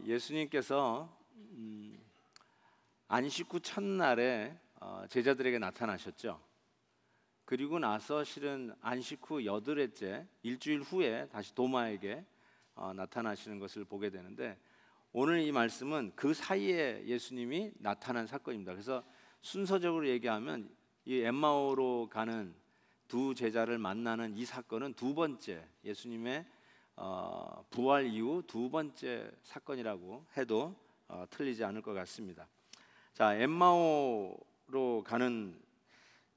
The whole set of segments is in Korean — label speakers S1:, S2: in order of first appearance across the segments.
S1: 예수님께서 안식 후 첫날에 제자들에게 나타나셨죠. 그리고 나서 실은 안식 후 여드레째 일주일 후에 다시 도마에게 나타나시는 것을 보게 되는데, 오늘 이 말씀은 그 사이에 예수님이 나타난 사건입니다. 그래서 순서적으로 얘기하면 이 엠마오로 가는 두 제자를 만나는 이 사건은 두 번째, 예수님의 부활 이후 두 번째 사건이라고 해도 틀리지 않을 것 같습니다. 자, 엠마오로 가는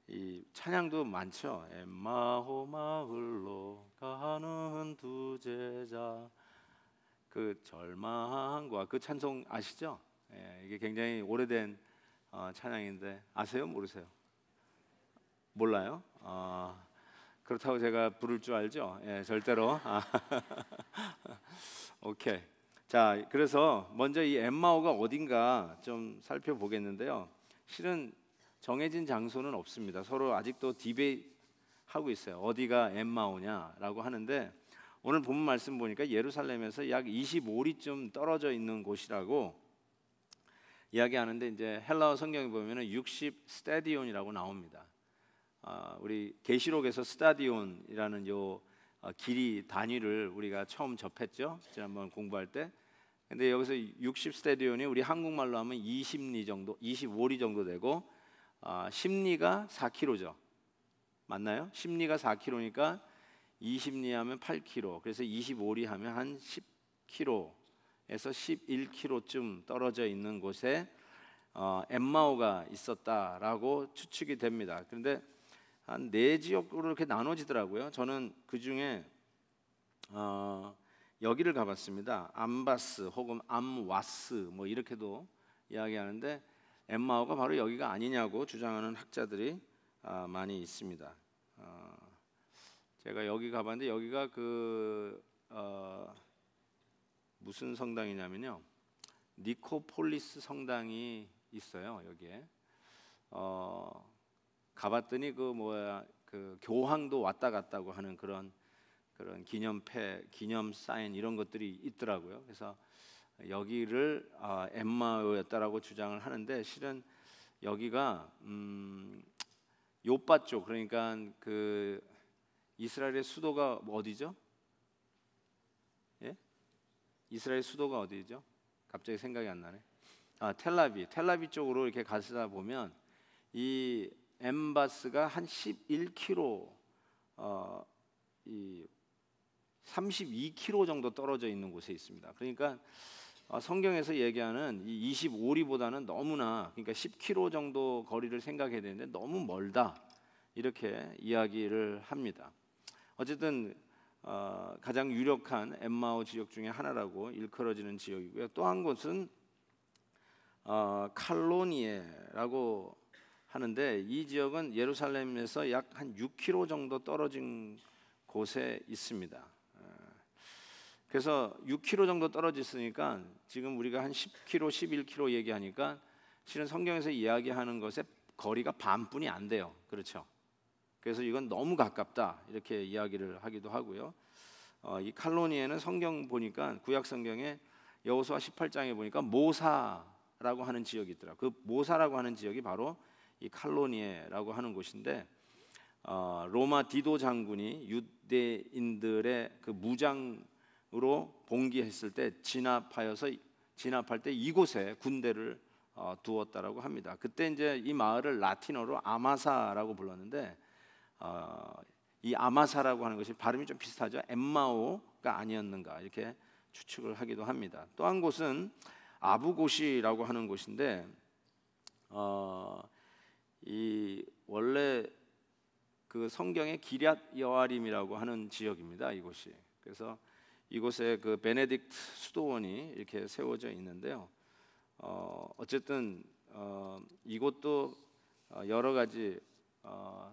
S1: 이 찬양도 많죠. 엠마오 마을로 가는 두 제자, 그 절망과 그 찬송 아시죠? 이게 굉장히 오래된 찬양인데 아세요? 모르세요? 몰라요? 그렇다고 제가 부를 줄 알죠? 절대로. 오케이. 자, 그래서 먼저 이 엠마오가 어딘가 좀 살펴보겠는데요. 실은 정해진 장소는 없습니다. 서로 아직도 디베이트 하고 있어요. 어디가 엠마오냐라고 하는데, 오늘 본문 말씀 보니까 예루살렘에서 약 25리쯤 떨어져 있는 곳이라고 이야기하는데, 이제 헬라어 성경에 보면은 60 스타디온이라고 나옵니다. 우리 계시록에서 스타디온이라는 요 길이 단위를 우리가 처음 접했죠. 지난번 공부할 때. 근데 여기서 60 스타디온이 우리 한국말로 하면 20리 정도, 25리 정도 되고, 10리가 4km죠. 맞나요? 10리가 4km니까 20리 하면 8km. 그래서 25리 하면 한 10km에서 11km쯤 떨어져 있는 곳에 엠마오가 있었다라고 추측이 됩니다. 그런데 한 네 지역으로 이렇게 나눠지더라고요. 저는 그 중에 여기를 가봤습니다. 암바스 혹은 암와스 뭐 이렇게도 이야기하는데, 엠마오가 바로 여기가 아니냐고 주장하는 학자들이 많이 있습니다. 제가 여기 가봤는데 여기가 무슨 성당이냐면요, 니코폴리스 성당이 있어요. 여기에 가봤더니 그 교황도 왔다 갔다고 하는 그런 기념패, 기념 사인 이런 것들이 있더라고요. 그래서 여기를 엠마오였다라고 주장을 하는데, 실은 여기가 요빠 쪽, 그러니까 그 이스라엘의 수도가 어디죠? 예? 이스라엘 수도가 어디죠? 갑자기 생각이 안 나네. 텔라비 쪽으로 이렇게 가시다 보면 이 엠바스가 한 11km, 32km 정도 떨어져 있는 곳에 있습니다. 그러니까 성경에서 얘기하는 이 25리보다는 너무나, 그러니까 10km 정도 거리를 생각해야 되는데 너무 멀다, 이렇게 이야기를 합니다. 어쨌든 가장 유력한 엠마오 지역 중에 하나라고 일컬어지는 지역이고요. 또 한 곳은 칼로니에라고 하는데, 이 지역은 예루살렘에서 약 한 6km 정도 떨어진 곳에 있습니다. 그래서 6km 정도 떨어져 있으니까 지금 우리가 한 10km, 11km 얘기하니까 실은 성경에서 이야기하는 것의 거리가 반뿐이 안 돼요. 그렇죠? 그래서 이건 너무 가깝다, 이렇게 이야기를 하기도 하고요. 이 칼로니에는 성경 보니까 구약 성경에 여호수아 18장에 보니까 모사라고 하는 지역이 있더라고요. 그 모사라고 하는 지역이 바로 이 칼로니에라고 하는 곳인데, 로마 디도 장군이 유대인들의 그 무장으로 봉기했을 때 진압할 때 이곳에 군대를 두었다라고 합니다. 그때 이제 이 마을을 라틴어로 아마사라고 불렀는데, 이 아마사라고 하는 것이 발음이 좀 비슷하죠. 엠마오가 아니었는가, 이렇게 추측을 하기도 합니다. 또 한 곳은 아부고시라고 하는 곳인데, 이 원래 그 성경의 기럇 여아림이라고 하는 지역입니다. 이곳이. 그래서 이곳에 그 베네딕트 수도원이 이렇게 세워져 있는데요. 어쨌든 이곳도 여러 가지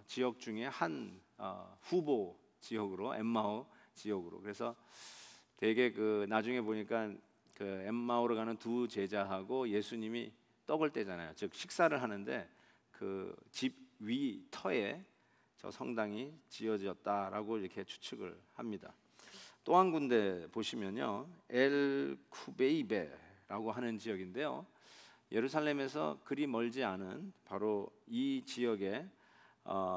S1: 지역 중에 한 후보 지역으로, 엠마오 지역으로. 그래서 되게 그 나중에 보니까 그 엠마오로 가는 두 제자하고 예수님이 떡을 떼잖아요. 즉 식사를 하는데 그 집 위 터에 저 성당이 지어졌다라고 이렇게 추측을 합니다. 또 한 군데 보시면요, 엘 쿠베이베라고 하는 지역인데요. 예루살렘에서 그리 멀지 않은 바로 이 지역에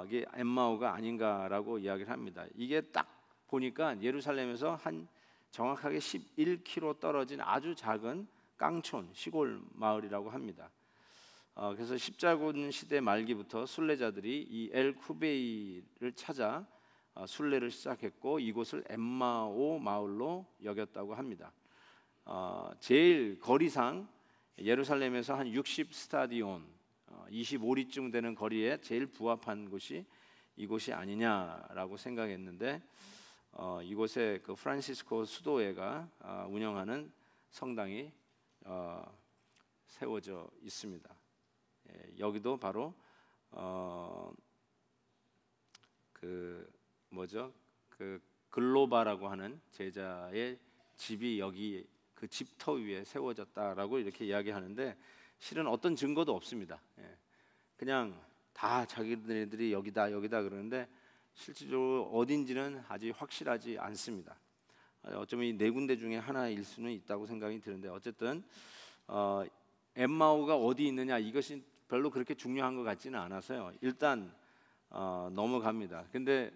S1: 이게 엠마오가 아닌가라고 이야기를 합니다. 이게 딱 보니까 예루살렘에서 한 정확하게 11km 떨어진 아주 작은 깡촌 시골 마을이라고 합니다. 그래서 십자군 시대 말기부터 순례자들이 이 엘 쿠베이를 찾아 순례를 시작했고 이곳을 엠마오 마을로 여겼다고 합니다. 제일 거리상 예루살렘에서 한 60 스타디온 25리쯤 되는 거리에 제일 부합한 곳이 이곳이 아니냐라고 생각했는데 이곳에 그 프란시스코 수도회가 운영하는 성당이 세워져 있습니다. 여기도 바로 그 글로바라고 하는 제자의 집이 여기 그 집터 위에 세워졌다라고 이렇게 이야기하는데 실은 어떤 증거도 없습니다. 그냥 다 자기들이 여기다 그러는데 실질적으로 어딘지는 아직 확실하지 않습니다. 어쩌면 이 네 군데 중에 하나일 수는 있다고 생각이 드는데 어쨌든 엠마오가 어디 있느냐 이것이 별로 그렇게 중요한 것 같지는 않아서요. 일단 넘어갑니다. 근데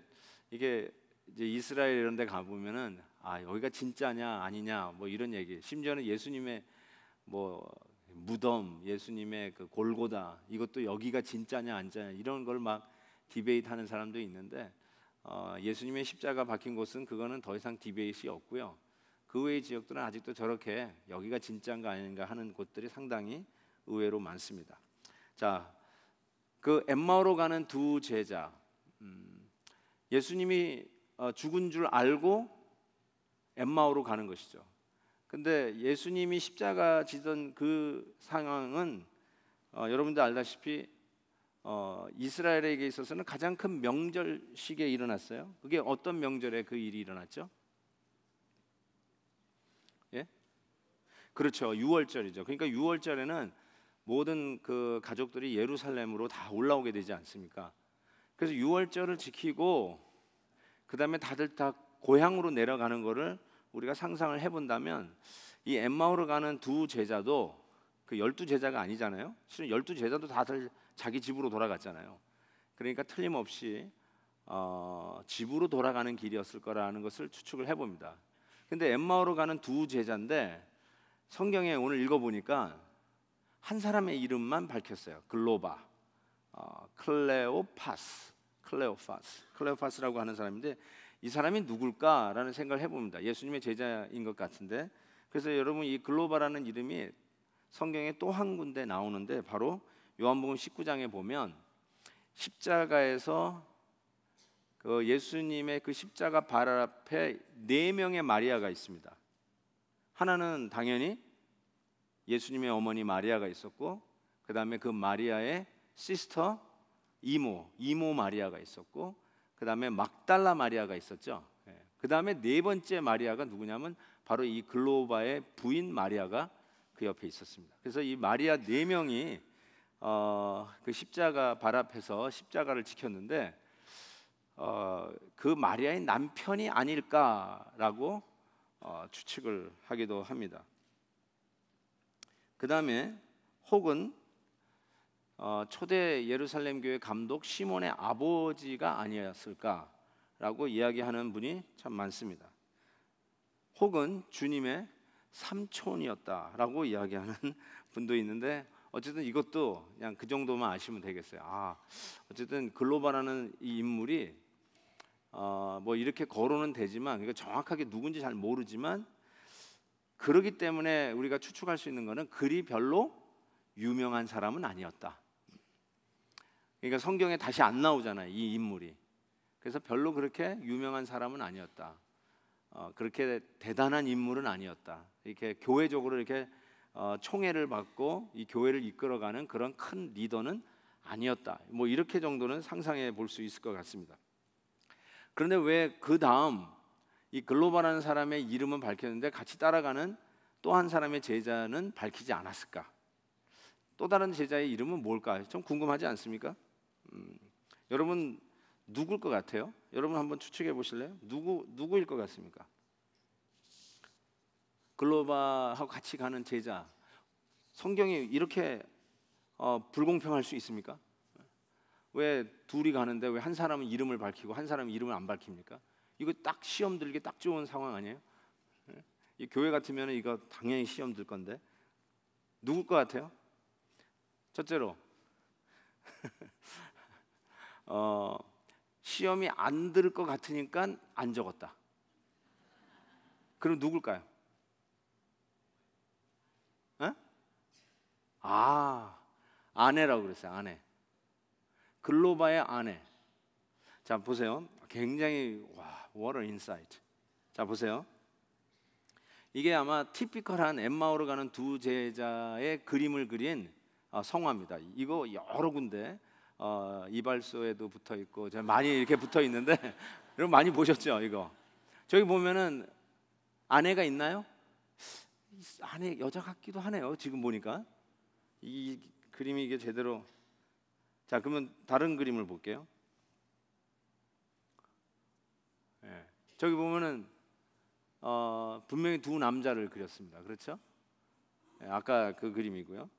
S1: 이게 이제 이스라엘 이런 데 가보면은 여기가 진짜냐 아니냐 뭐 이런 얘기, 심지어는 예수님의 뭐 무덤, 예수님의 그 골고다 이것도 여기가 진짜냐 아니냐 이런 걸 막 디베이트 하는 사람도 있는데 예수님의 십자가 박힌 곳은 그거는 더 이상 디베이트이 없고요. 그 외의 지역들은 아직도 저렇게 여기가 진짜인가 아닌가 하는 곳들이 상당히 의외로 많습니다. 자, 그 엠마오로 가는 두 제자, 예수님이 죽은 줄 알고 엠마오로 가는 것이죠. 근데 예수님이 십자가 지던 그 상황은 여러분들 알다시피 이스라엘에게 있어서는 가장 큰 명절식에 일어났어요. 그게 어떤 명절에 그 일이 일어났죠? 예? 그렇죠. 유월절이죠. 그러니까 유월절에는 모든 그 가족들이 예루살렘으로 다 올라오게 되지 않습니까? 그래서 유월절을 지키고 그 다음에 다들 다 고향으로 내려가는 거를 우리가 상상을 해본다면 이 엠마오로 가는 두 제자도 그 12제자가 아니잖아요. 실은 12제자도 다들 자기 집으로 돌아갔잖아요. 그러니까 틀림없이 집으로 돌아가는 길이었을 거라는 것을 추측을 해봅니다. 근데 엠마오로 가는 두 제자인데 성경에 오늘 읽어보니까 한 사람의 이름만 밝혔어요. 글로바, 클레오파스라고 하는 사람인데 이 사람이 누굴까라는 생각을 해봅니다. 예수님의 제자인 것 같은데, 그래서 여러분 이 글로바라는 이름이 성경에 또 한 군데 나오는데 바로 요한복음 19장에 보면 십자가에서 그 예수님의 그 십자가 발 앞에 4명의 마리아가 있습니다. 하나는 당연히 예수님의 어머니 마리아가 있었고, 그 다음에 그 마리아의 시스터 이모 마리아가 있었고, 그 다음에 막달라 마리아가 있었죠. 그 다음에 네 번째 마리아가 누구냐면 바로 이 글로바의 부인 마리아가 그 옆에 있었습니다. 그래서 이 마리아 4명이 그 십자가 발 앞에서 십자가를 지켰는데 그 마리아의 남편이 아닐까라고 추측을 하기도 합니다. 그 다음에 혹은 초대 예루살렘 교회 감독 시몬의 아버지가 아니었을까라고 이야기하는 분이 참 많습니다. 혹은 주님의 삼촌이었다라고 이야기하는 분도 있는데 어쨌든 이것도 그냥 그 정도만 아시면 되겠어요. 어쨌든 글로바라는 이 인물이 뭐 이렇게 거론은 되지만 그러니까 정확하게 누군지 잘 모르지만 그러기 때문에 우리가 추측할 수 있는 것은 그리 별로 유명한 사람은 아니었다. 그러니까 성경에 다시 안 나오잖아요, 이 인물이. 그래서 별로 그렇게 유명한 사람은 아니었다. 그렇게 대단한 인물은 아니었다. 이렇게 교회적으로 이렇게 총애를 받고 이 교회를 이끌어가는 그런 큰 리더는 아니었다. 뭐 이렇게 정도는 상상해 볼 수 있을 것 같습니다. 그런데 왜 그 다음 이 글로바라는 사람의 이름은 밝혔는데 같이 따라가는 또 한 사람의 제자는 밝히지 않았을까? 또 다른 제자의 이름은 뭘까? 좀 궁금하지 않습니까? 여러분 누굴 것 같아요? 여러분 한번 추측해 보실래요? 누구일 것 같습니까? 글로바하고 같이 가는 제자, 성경이 이렇게 불공평할 수 있습니까? 왜 둘이 가는데 왜 한 사람은 이름을 밝히고 한 사람은 이름을 안 밝힙니까? 이거 딱 시험 들기 딱 좋은 상황 아니에요? 이 교회 같으면 이거 당연히 시험 들 건데 누굴 것 같아요? 첫째로 시험이 안 들 것 같으니까 안 적었다. 그럼 누굴까요? 에? 아내라고 그랬어요. 아내. 글로바의 아내. 자, 보세요. 굉장히 what an insight. 자, 보세요. 이게 아마 티피컬한 엠마오로 가는 두 제자의 그림을 그린 성화입니다. 이거 여러 군데 이발소에도 붙어 있고 제가 많이 이렇게 붙어 있는데 여러분 많이 보셨죠? 이거 저기 보면은 아내가 있나요? 아내 여자 같기도 하네요. 지금 보니까 이 그림이 이게 제대로. 자, 그러면 다른 그림을 볼게요. 네. 저기 보면은 분명히 두 남자를 그렸습니다. 그렇죠? 네, 아까 그 그림이고요.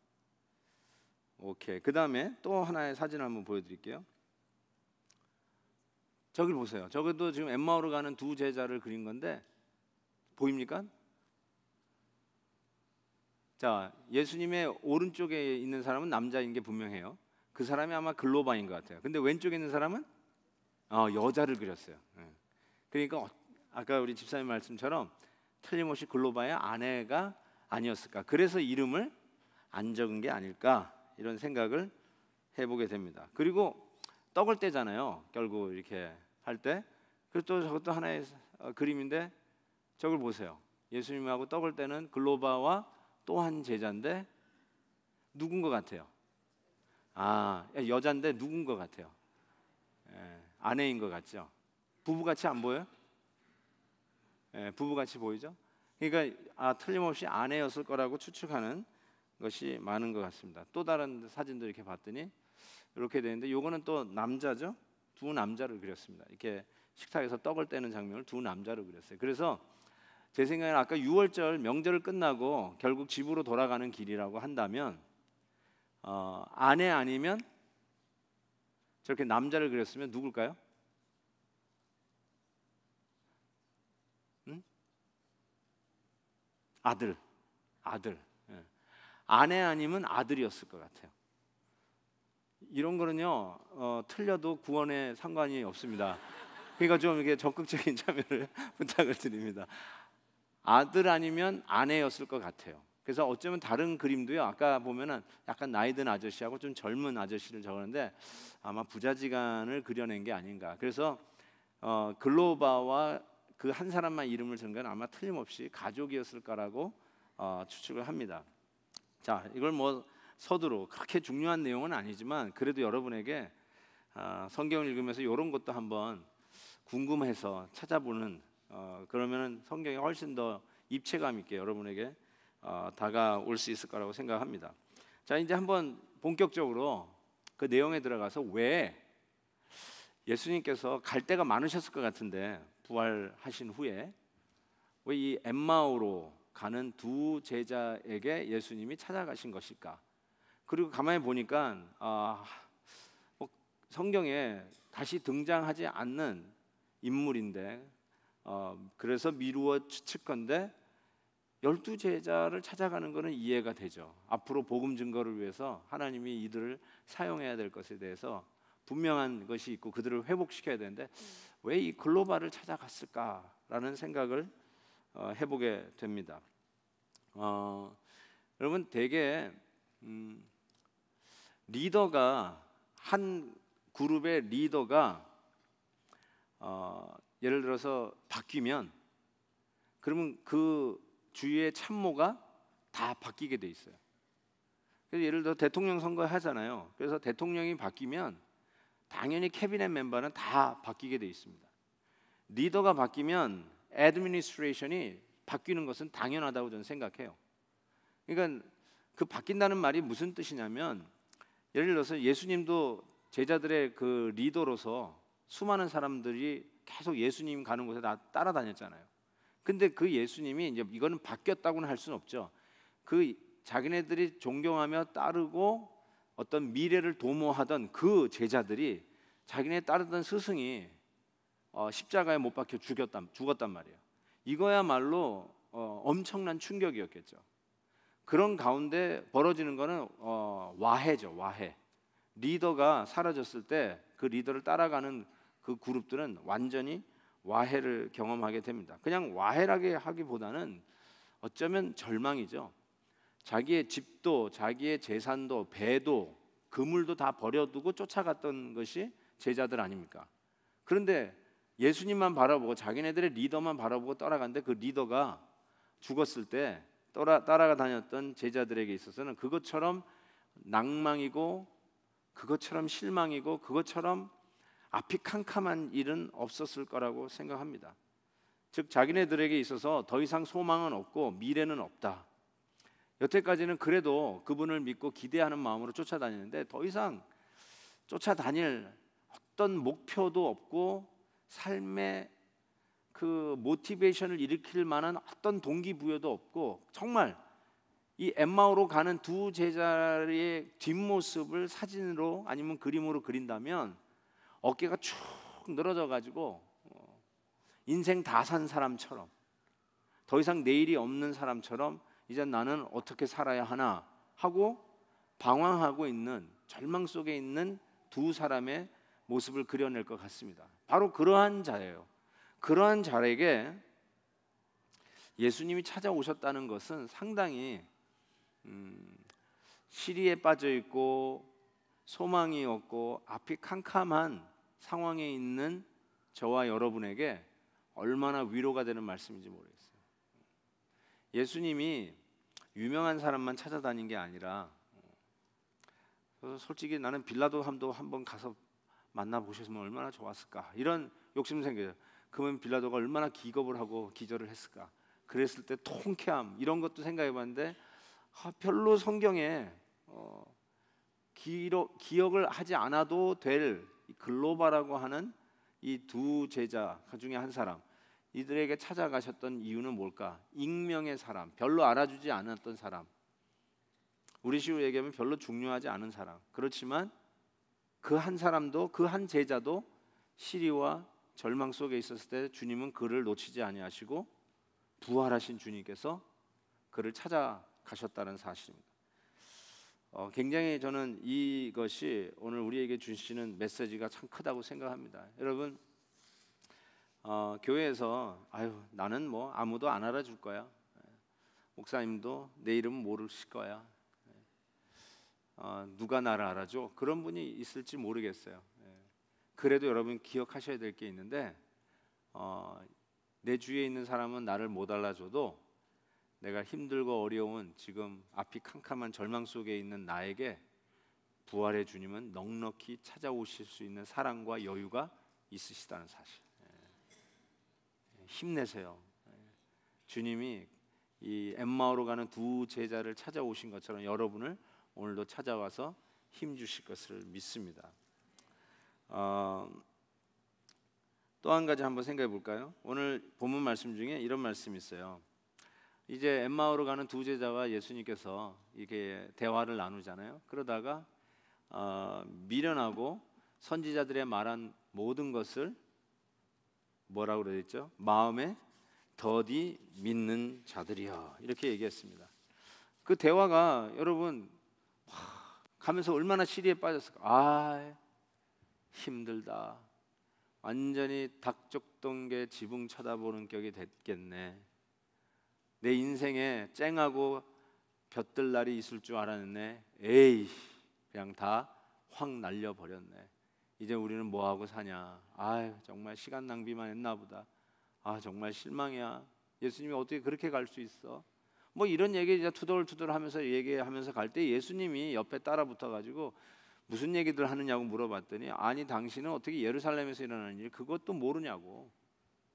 S1: 오케이. 그 다음에 또 하나의 사진 한번 보여드릴게요. 저기 보세요. 저것도 지금 엠마오로 가는 두 제자를 그린 건데 보입니까? 자, 예수님의 오른쪽에 있는 사람은 남자인 게 분명해요. 그 사람이 아마 글로바인 것 같아요. 근데 왼쪽에 있는 사람은 여자를 그렸어요. 그러니까 아까 우리 집사님 말씀처럼 틀림없이 글로바의 아내가 아니었을까. 그래서 이름을 안 적은 게 아닐까, 이런 생각을 해보게 됩니다. 그리고 떡을 떼잖아요. 결국 이렇게 할 때. 그리고 또 저것도 하나의 그림인데 저걸 보세요. 예수님하고 떡을 떼는 글로바와 또 한 제자인데 누군 것 같아요? 여자인데 누군 것 같아요? 아내인 것 같죠? 부부같이 안 보여요? 부부같이 보이죠? 그러니까 틀림없이 아내였을 거라고 추측하는 것이 많은 것 같습니다. 또 다른 사진도 이렇게 봤더니 이렇게 되는데 요거는 또 남자죠? 두 남자를 그렸습니다. 이렇게 식탁에서 떡을 떼는 장면을 두 남자를 그렸어요. 그래서 제 생각에는 아까 6월절 명절을 끝나고 결국 집으로 돌아가는 길이라고 한다면 아내 아니면 저렇게 남자를 그렸으면 누굴까요? 응? 아들. 예. 아내 아니면 아들이었을 것 같아요. 이런 거는요 틀려도 구원에 상관이 없습니다. 그러니까 좀 이렇게 적극적인 참여를 부탁을 드립니다. 아들 아니면 아내였을 것 같아요. 그래서 어쩌면 다른 그림도요. 아까 보면은 약간 나이 든 아저씨하고 좀 젊은 아저씨를 적었는데 아마 부자지간을 그려낸 게 아닌가. 그래서 글로바와 그 한 사람만 이름을 적은 건 아마 틀림없이 가족이었을 거라고 추측을 합니다. 자, 이걸 뭐 서두로 그렇게 중요한 내용은 아니지만 그래도 여러분에게 성경을 읽으면서 이런 것도 한번 궁금해서 찾아보는 그러면은 성경이 훨씬 더 입체감 있게 여러분에게 다가올 수 있을 거라고 생각합니다. 자, 이제 한번 본격적으로 그 내용에 들어가서 왜 예수님께서 갈 데가 많으셨을 것 같은데 부활하신 후에 왜 이 엠마오로 가는 두 제자에게 예수님이 찾아가신 것일까? 그리고 가만히 보니까 성경에 다시 등장하지 않는 인물인데 그래서 미루어 추측건데 12제자를 찾아가는 것은 이해가 되죠. 앞으로 복음 증거를 위해서 하나님이 이들을 사용해야 될 것에 대해서 분명한 것이 있고 그들을 회복시켜야 되는데 왜 이 글로바를 찾아갔을까라는 생각을 해보게 됩니다. 여러분 대개 리더가 한 그룹의 리더가 예를 들어서 바뀌면 그러면 그 주위의 참모가 다 바뀌게 돼 있어요. 그래서 예를 들어 대통령 선거 하잖아요. 그래서 대통령이 바뀌면 당연히 캐비넷 멤버는 다 바뀌게 돼 있습니다. 리더가 바뀌면 애드미니스트레이션이 바뀌는 것은 당연하다고 저는 생각해요. 그러니까 그 바뀐다는 말이 무슨 뜻이냐면 예를 들어서 예수님도 제자들의 그 리더로서 수많은 사람들이 계속 예수님 가는 곳에 다 따라다녔잖아요. 근데 그 예수님이 이제 이거는 바뀌었다고는 할 수는 없죠. 그 자기네들이 존경하며 따르고 어떤 미래를 도모하던 그 제자들이 자기네 따르던 스승이 십자가에 못 박혀 죽었단 말이에요. 이거야말로 엄청난 충격이었겠죠. 그런 가운데 벌어지는 거는 와해죠. 와해. 리더가 사라졌을 때 그 리더를 따라가는 그 그룹들은 완전히 와해를 경험하게 됩니다. 그냥 와해라게 하기보다는 어쩌면 절망이죠. 자기의 집도 자기의 재산도 배도 그물도 다 버려두고 쫓아갔던 것이 제자들 아닙니까? 그런데 예수님만 바라보고 자기네들의 리더만 바라보고 따라갔는데 그 리더가 죽었을 때 따라가 다녔던 제자들에게 있어서는 그것처럼 낭망이고 그것처럼 실망이고 그것처럼 앞이 캄캄한 일은 없었을 거라고 생각합니다. 즉 자기네들에게 있어서 더 이상 소망은 없고 미래는 없다. 여태까지는 그래도 그분을 믿고 기대하는 마음으로 쫓아다니는데 더 이상 쫓아다닐 어떤 목표도 없고 삶의 그 모티베이션을 일으킬 만한 어떤 동기부여도 없고 정말 이 엠마오로 가는 두 제자의 뒷모습을 사진으로 아니면 그림으로 그린다면 어깨가 축 늘어져 가지고 인생 다 산 사람처럼 더 이상 내일이 없는 사람처럼 이제 나는 어떻게 살아야 하나 하고 방황하고 있는 절망 속에 있는 두 사람의 모습을 그려낼 것 같습니다. 바로 그러한 자예요. 그러한 자에게 예수님이 찾아오셨다는 것은 상당히 시리에 빠져 있고 소망이 없고 앞이 캄캄한 상황에 있는 저와 여러분에게 얼마나 위로가 되는 말씀인지 모르겠어요. 예수님이 유명한 사람만 찾아다닌 게 아니라 솔직히 나는 빌라도 함도 한번 가서 만나보셨으면 얼마나 좋았을까 이런 욕심 생겨요. 그러면 빌라도가 얼마나 기겁을 하고 기절을 했을까. 그랬을 때 통쾌함 이런 것도 생각해봤는데 별로 성경에 기억을 하지 않아도 될 글로바라고 하는 이 두 제자 중에 한 사람 이들에게 찾아가셨던 이유는 뭘까? 익명의 사람, 별로 알아주지 않았던 사람, 우리 식으로 얘기하면 별로 중요하지 않은 사람. 그렇지만 그 한 사람도 그 한 제자도 시리와 절망 속에 있었을 때 주님은 그를 놓치지 아니하시고 부활하신 주님께서 그를 찾아가셨다는 사실입니다. 굉장히 저는 이것이 오늘 우리에게 주시는 메시지가 참 크다고 생각합니다. 여러분 교회에서 나는 뭐 아무도 안 알아줄 거야. 목사님도 내 이름 모르실 거야. 누가 나를 알아줘? 그런 분이 있을지 모르겠어요. 그래도 여러분 기억하셔야 될 게 있는데 내 주위에 있는 사람은 나를 못 알아줘도 내가 힘들고 어려운 지금 앞이 캄캄한 절망 속에 있는 나에게 부활의 주님은 넉넉히 찾아오실 수 있는 사랑과 여유가 있으시다는 사실. 힘내세요. 주님이 이 엠마오로 가는 두 제자를 찾아오신 것처럼 여러분을 오늘도 찾아와서 힘 주실 것을 믿습니다. 또 한 가지 한번 생각해 볼까요? 오늘 본문 말씀 중에 이런 말씀이 있어요. 이제 엠마오로 가는 두 제자와 예수님께서 이렇게 대화를 나누잖아요. 그러다가 미련하고 선지자들의 말한 모든 것을 뭐라고 그래야 되죠? 마음에 더디 믿는 자들이여 이렇게 얘기했습니다. 그 대화가 여러분 가면서 얼마나 시리에 빠졌을까. 힘들다. 완전히 닭쪽동게 지붕 쳐다보는 격이 됐겠네. 내 인생에 쨍하고 볕들 날이 있을 줄 알았네. 에이 그냥 다 확 날려버렸네. 이제 우리는 뭐하고 사냐. 정말 시간 낭비만 했나 보다. 정말 실망이야. 예수님이 어떻게 그렇게 갈 수 있어? 뭐 이런 얘기 이제 투덜투덜하면서 얘기하면서 갈 때 예수님이 옆에 따라 붙어가지고 무슨 얘기들 하느냐고 물어봤더니 아니 당신은 어떻게 예루살렘에서 일어나는 일 그것도 모르냐고.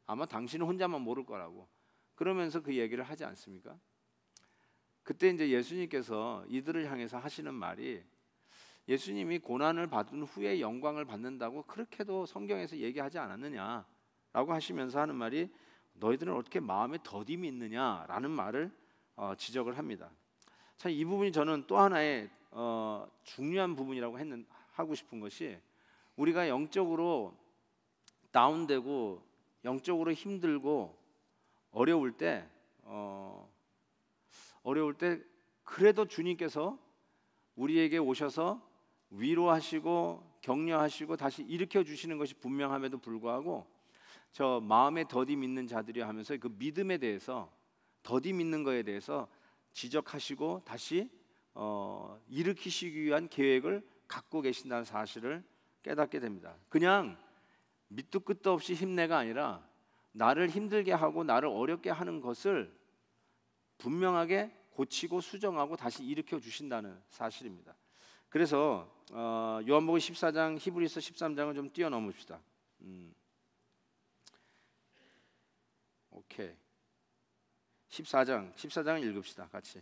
S1: 아마 당신은 혼자만 모를 거라고. 그러면서 그 얘기를 하지 않습니까? 그때 이제 예수님께서 이들을 향해서 하시는 말이 예수님이 고난을 받은 후에 영광을 받는다고 그렇게도 성경에서 얘기하지 않았느냐라고 하시면서 하는 말이 너희들은 어떻게 마음에 더디 있느냐라는 말을 지적을 합니다. 참 이 부분이 저는 또 하나의 중요한 부분이라고 하고 싶은 것이, 우리가 영적으로 다운되고 영적으로 힘들고 어려울 때 그래도 주님께서 우리에게 오셔서 위로하시고 격려하시고 다시 일으켜 주시는 것이 분명함에도 불구하고, 저 마음에 더디 믿는 자들이 하면서 그 믿음에 대해서, 더디 믿는 거에 대해서 지적하시고 다시 일으키시기 위한 계획을 갖고 계신다는 사실을 깨닫게 됩니다. 그냥 밑도 끝도 없이 힘내가 아니라 나를 힘들게 하고 나를 어렵게 하는 것을 분명하게 고치고 수정하고 다시 일으켜 주신다는 사실입니다. 그래서 요한복음 14장, 히브리서 13장을 좀 뛰어넘읍시다. 오케이. 14장을 읽읍시다. 같이.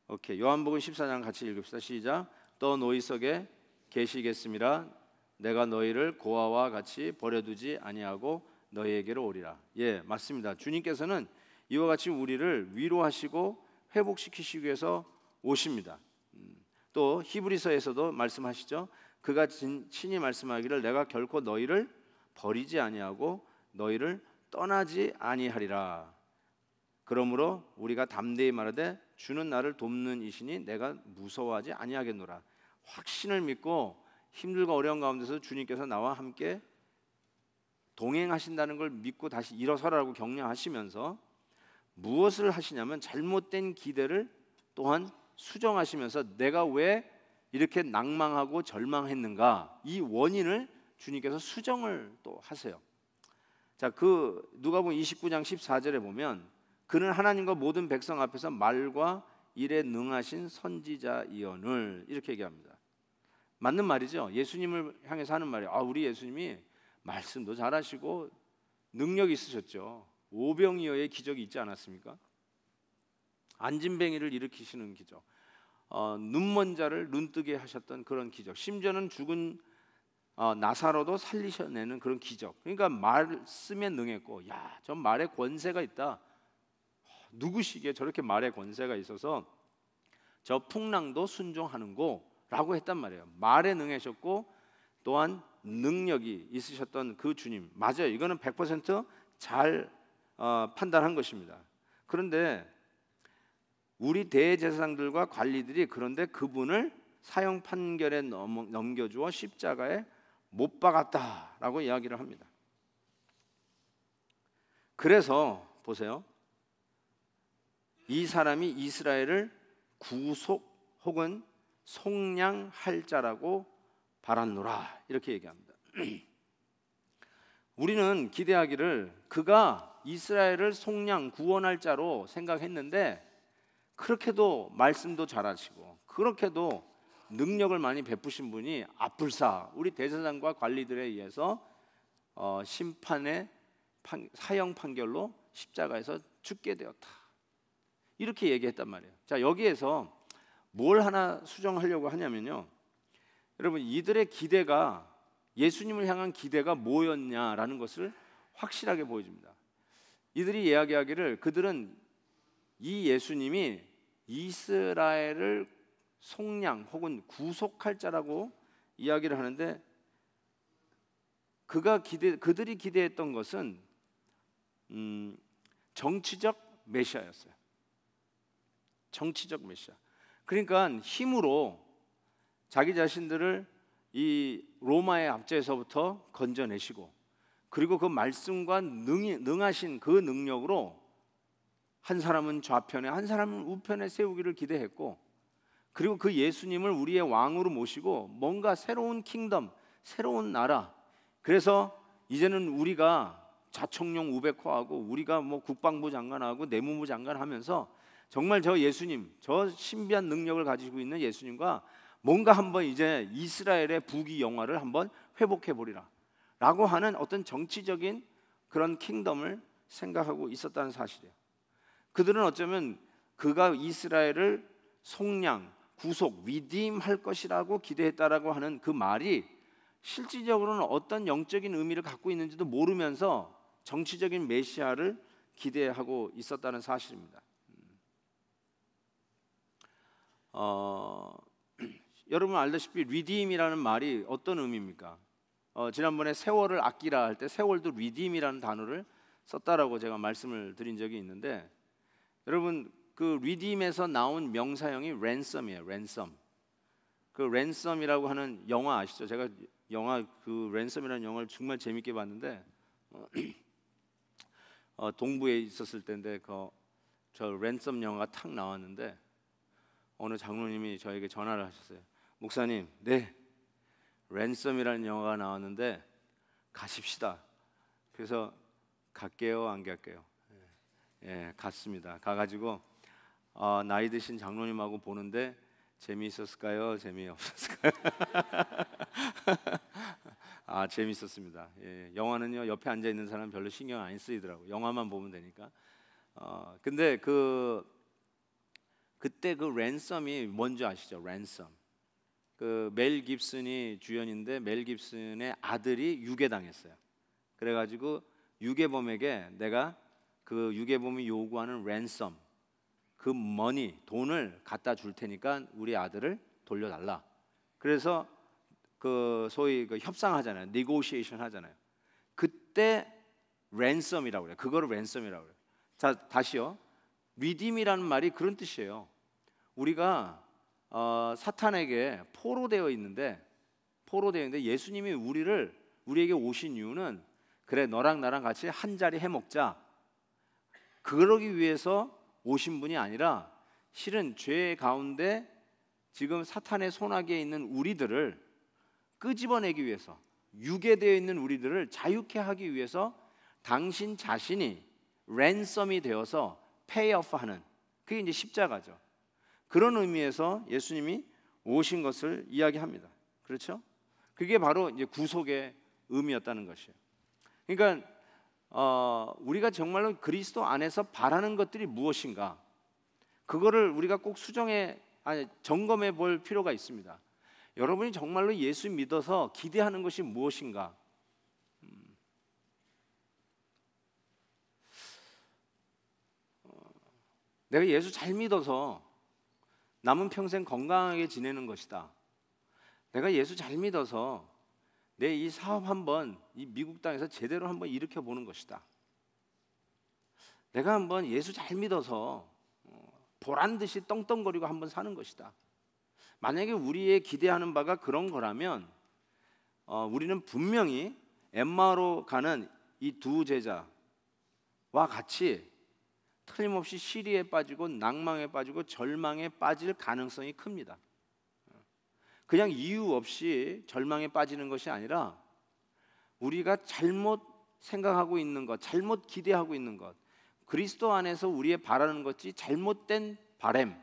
S1: 오케이. 요한복음 14장 같이 읽읍시다. 시작. 또 너희 속에 계시겠음이라 내가 너희를 고아와 같이 버려두지 아니하고 너희에게로 오리라. 예, 맞습니다. 주님께서는 이와 같이 우리를 위로하시고 회복시키시기 위해서 오십니다. 또 히브리서에서도 말씀하시죠. 그가 친히 말씀하기를 내가 결코 너희를 버리지 아니하고 너희를 떠나지 아니하리라. 그러므로 우리가 담대히 말하되 주는 나를 돕는 이시니 내가 무서워하지 아니하겠노라. 확신을 믿고 힘들고 어려운 가운데서 주님께서 나와 함께 동행하신다는 걸 믿고 다시 일어서라고 격려하시면서 무엇을 하시냐면 잘못된 기대를 또한 수정하시면서 내가 왜 이렇게 낭망하고 절망했는가, 이 원인을 주님께서 수정을 또 하세요. 자, 그 누가복음 29장 14절에 보면 그는 하나님과 모든 백성 앞에서 말과 일에 능하신 선지자이언을 이렇게 얘기합니다. 맞는 말이죠. 예수님을 향해서 하는 말이에요. 우리 예수님이 말씀도 잘하시고 능력이 있으셨죠. 오병이어의 기적이 있지 않았습니까? 안진뱅이를 일으키시는 기적, 눈먼 자를 눈뜨게 하셨던 그런 기적, 심지어는 죽은 나사로도 살리셔내는 그런 기적. 그러니까 말씀에 능했고, 야, 저 말에 권세가 있다. 누구시기에 저렇게 말에 권세가 있어서 저 풍랑도 순종하는고라고 했단 말이에요. 말에 능하셨고 또한 능력이 있으셨던 그 주님, 맞아요. 이거는 100% 판단한 것입니다. 그런데 우리 대제사장들과 관리들이 그런데 그분을 사형 판결에 넘겨주어 십자가에 못 박았다라고 이야기를 합니다. 그래서 보세요. 이 사람이 이스라엘을 구속 혹은 속량할 자라고 바랐노라, 이렇게 얘기합니다. 우리는 기대하기를 그가 이스라엘을 속량 구원할 자로 생각했는데, 그렇게도 말씀도 잘하시고 그렇게도 능력을 많이 베푸신 분이 앞불사 우리 대제사장과 관리들에 의해서 심판의 사형 판결로 십자가에서 죽게 되었다, 이렇게 얘기했단 말이에요. 자, 여기에서 뭘 하나 수정하려고 하냐면요, 여러분, 이들의 기대가, 예수님을 향한 기대가 뭐였냐라는 것을 확실하게 보여줍니다. 이들이 이야기하기를 그들은 이 예수님이 이스라엘을 속량 혹은 구속할 자라고 이야기를 하는데, 그들이 기대했던 것은 정치적 메시아였어요. 정치적 메시아. 그러니까 힘으로 자기 자신들을 이 로마의 압제에서부터 건져내시고, 그리고 그 말씀과 능하신 그 능력으로 한 사람은 좌편에 한 사람은 우편에 세우기를 기대했고, 그리고 그 예수님을 우리의 왕으로 모시고 뭔가 새로운 킹덤, 새로운 나라, 그래서 이제는 우리가 자청령 우백호하고 우리가 뭐 국방부 장관하고 내무부 장관 하면서 정말 저 예수님, 저 신비한 능력을 가지고 있는 예수님과 뭔가 한번 이제 이스라엘의 부귀 영화를 한번 회복해 보리라 라고 하는 어떤 정치적인 그런 킹덤을 생각하고 있었다는 사실이에요. 그들은 어쩌면 그가 이스라엘을 속량, 구속, 리딤할 것이라고 기대했다라고 하는 그 말이 실질적으로는 어떤 영적인 의미를 갖고 있는지도 모르면서 정치적인 메시아를 기대하고 있었다는 사실입니다. 여러분 알다시피 redeem이라는 말이 어떤 의미입니까? 지난번에 세월을 아끼라 할 때 세월도 redeem이라는 단어를 썼다라고 제가 말씀을 드린 적이 있는데, 여러분 그 redeem에서 나온 명사형이 ransom이에요. ransom. 그 ransom이라고 하는 영화 아시죠? 제가 영화 그 ransom이라는 영화를 정말 재밌게 봤는데 동부에 있었을 때인데 저 ransom 영화가 탁 나왔는데 어느 장로님이 저에게 전화를 하셨어요. 목사님, 네, 랜섬이라는 영화가 나왔는데 가십시다. 그래서 갈게요, 안 갈게요? 예, 갔습니다. 가가지고 나이 드신 장로님하고 보는데 재미있었을까요? 재미없었을까요? 재밌었습니다. 예, 영화는요 옆에 앉아 있는 사람 별로 신경 안 쓰이더라고요. 영화만 보면 되니까. 근데 그때 그 랜섬이 뭔지 아시죠? 랜섬. 그 멜 깁슨이 주연인데 멜 깁슨의 아들이 유괴당했어요. 그래가지고 유괴범에게 내가 그 유괴범이 요구하는 랜섬, 그 머니, 돈을 갖다 줄 테니까 우리 아들을 돌려달라. 그래서 그 소위 그 협상하잖아요. 네고시에이션 하잖아요. 그때 랜섬이라고 그래요. 그거를 랜섬이라고 그래요. 자, 다시요. 리딤이라는 말이 그런 뜻이에요. 우리가 사탄에게 포로되어 있는데 예수님이 우리에게 오신 이유는 그래 너랑 나랑 같이 한 자리 해 먹자. 그러기 위해서 오신 분이 아니라 실은 죄 가운데 지금 사탄의 손아귀에 있는 우리들을 끄집어내기 위해서, 유괴되어 있는 우리들을 자유케 하기 위해서 당신 자신이 랜섬이 되어서 페이오프하는, 그게 이제 십자가죠. 그런 의미에서 예수님이 오신 것을 이야기합니다. 그렇죠? 그게 바로 이제 구속의 의미였다는 것이에요. 그러니까 우리가 정말로 그리스도 안에서 바라는 것들이 무엇인가? 그거를 우리가 꼭 점검해 볼 필요가 있습니다. 여러분이 정말로 예수 믿어서 기대하는 것이 무엇인가? 내가 예수 잘 믿어서 남은 평생 건강하게 지내는 것이다. 내가 예수 잘 믿어서 내 이 사업 한번 이 미국 땅에서 제대로 한번 일으켜 보는 것이다. 내가 한번 예수 잘 믿어서 보란 듯이 떵떵거리고 한번 사는 것이다. 만약에 우리의 기대하는 바가 그런 거라면 우리는 분명히 엠마오로 가는 이 두 제자와 같이 틀림없이 시리에 빠지고 낭망에 빠지고 절망에 빠질 가능성이 큽니다. 그냥 이유 없이 절망에 빠지는 것이 아니라 우리가 잘못 생각하고 있는 것, 잘못 기대하고 있는 것, 그리스도 안에서 우리의 바라는 것이 잘못된 바램,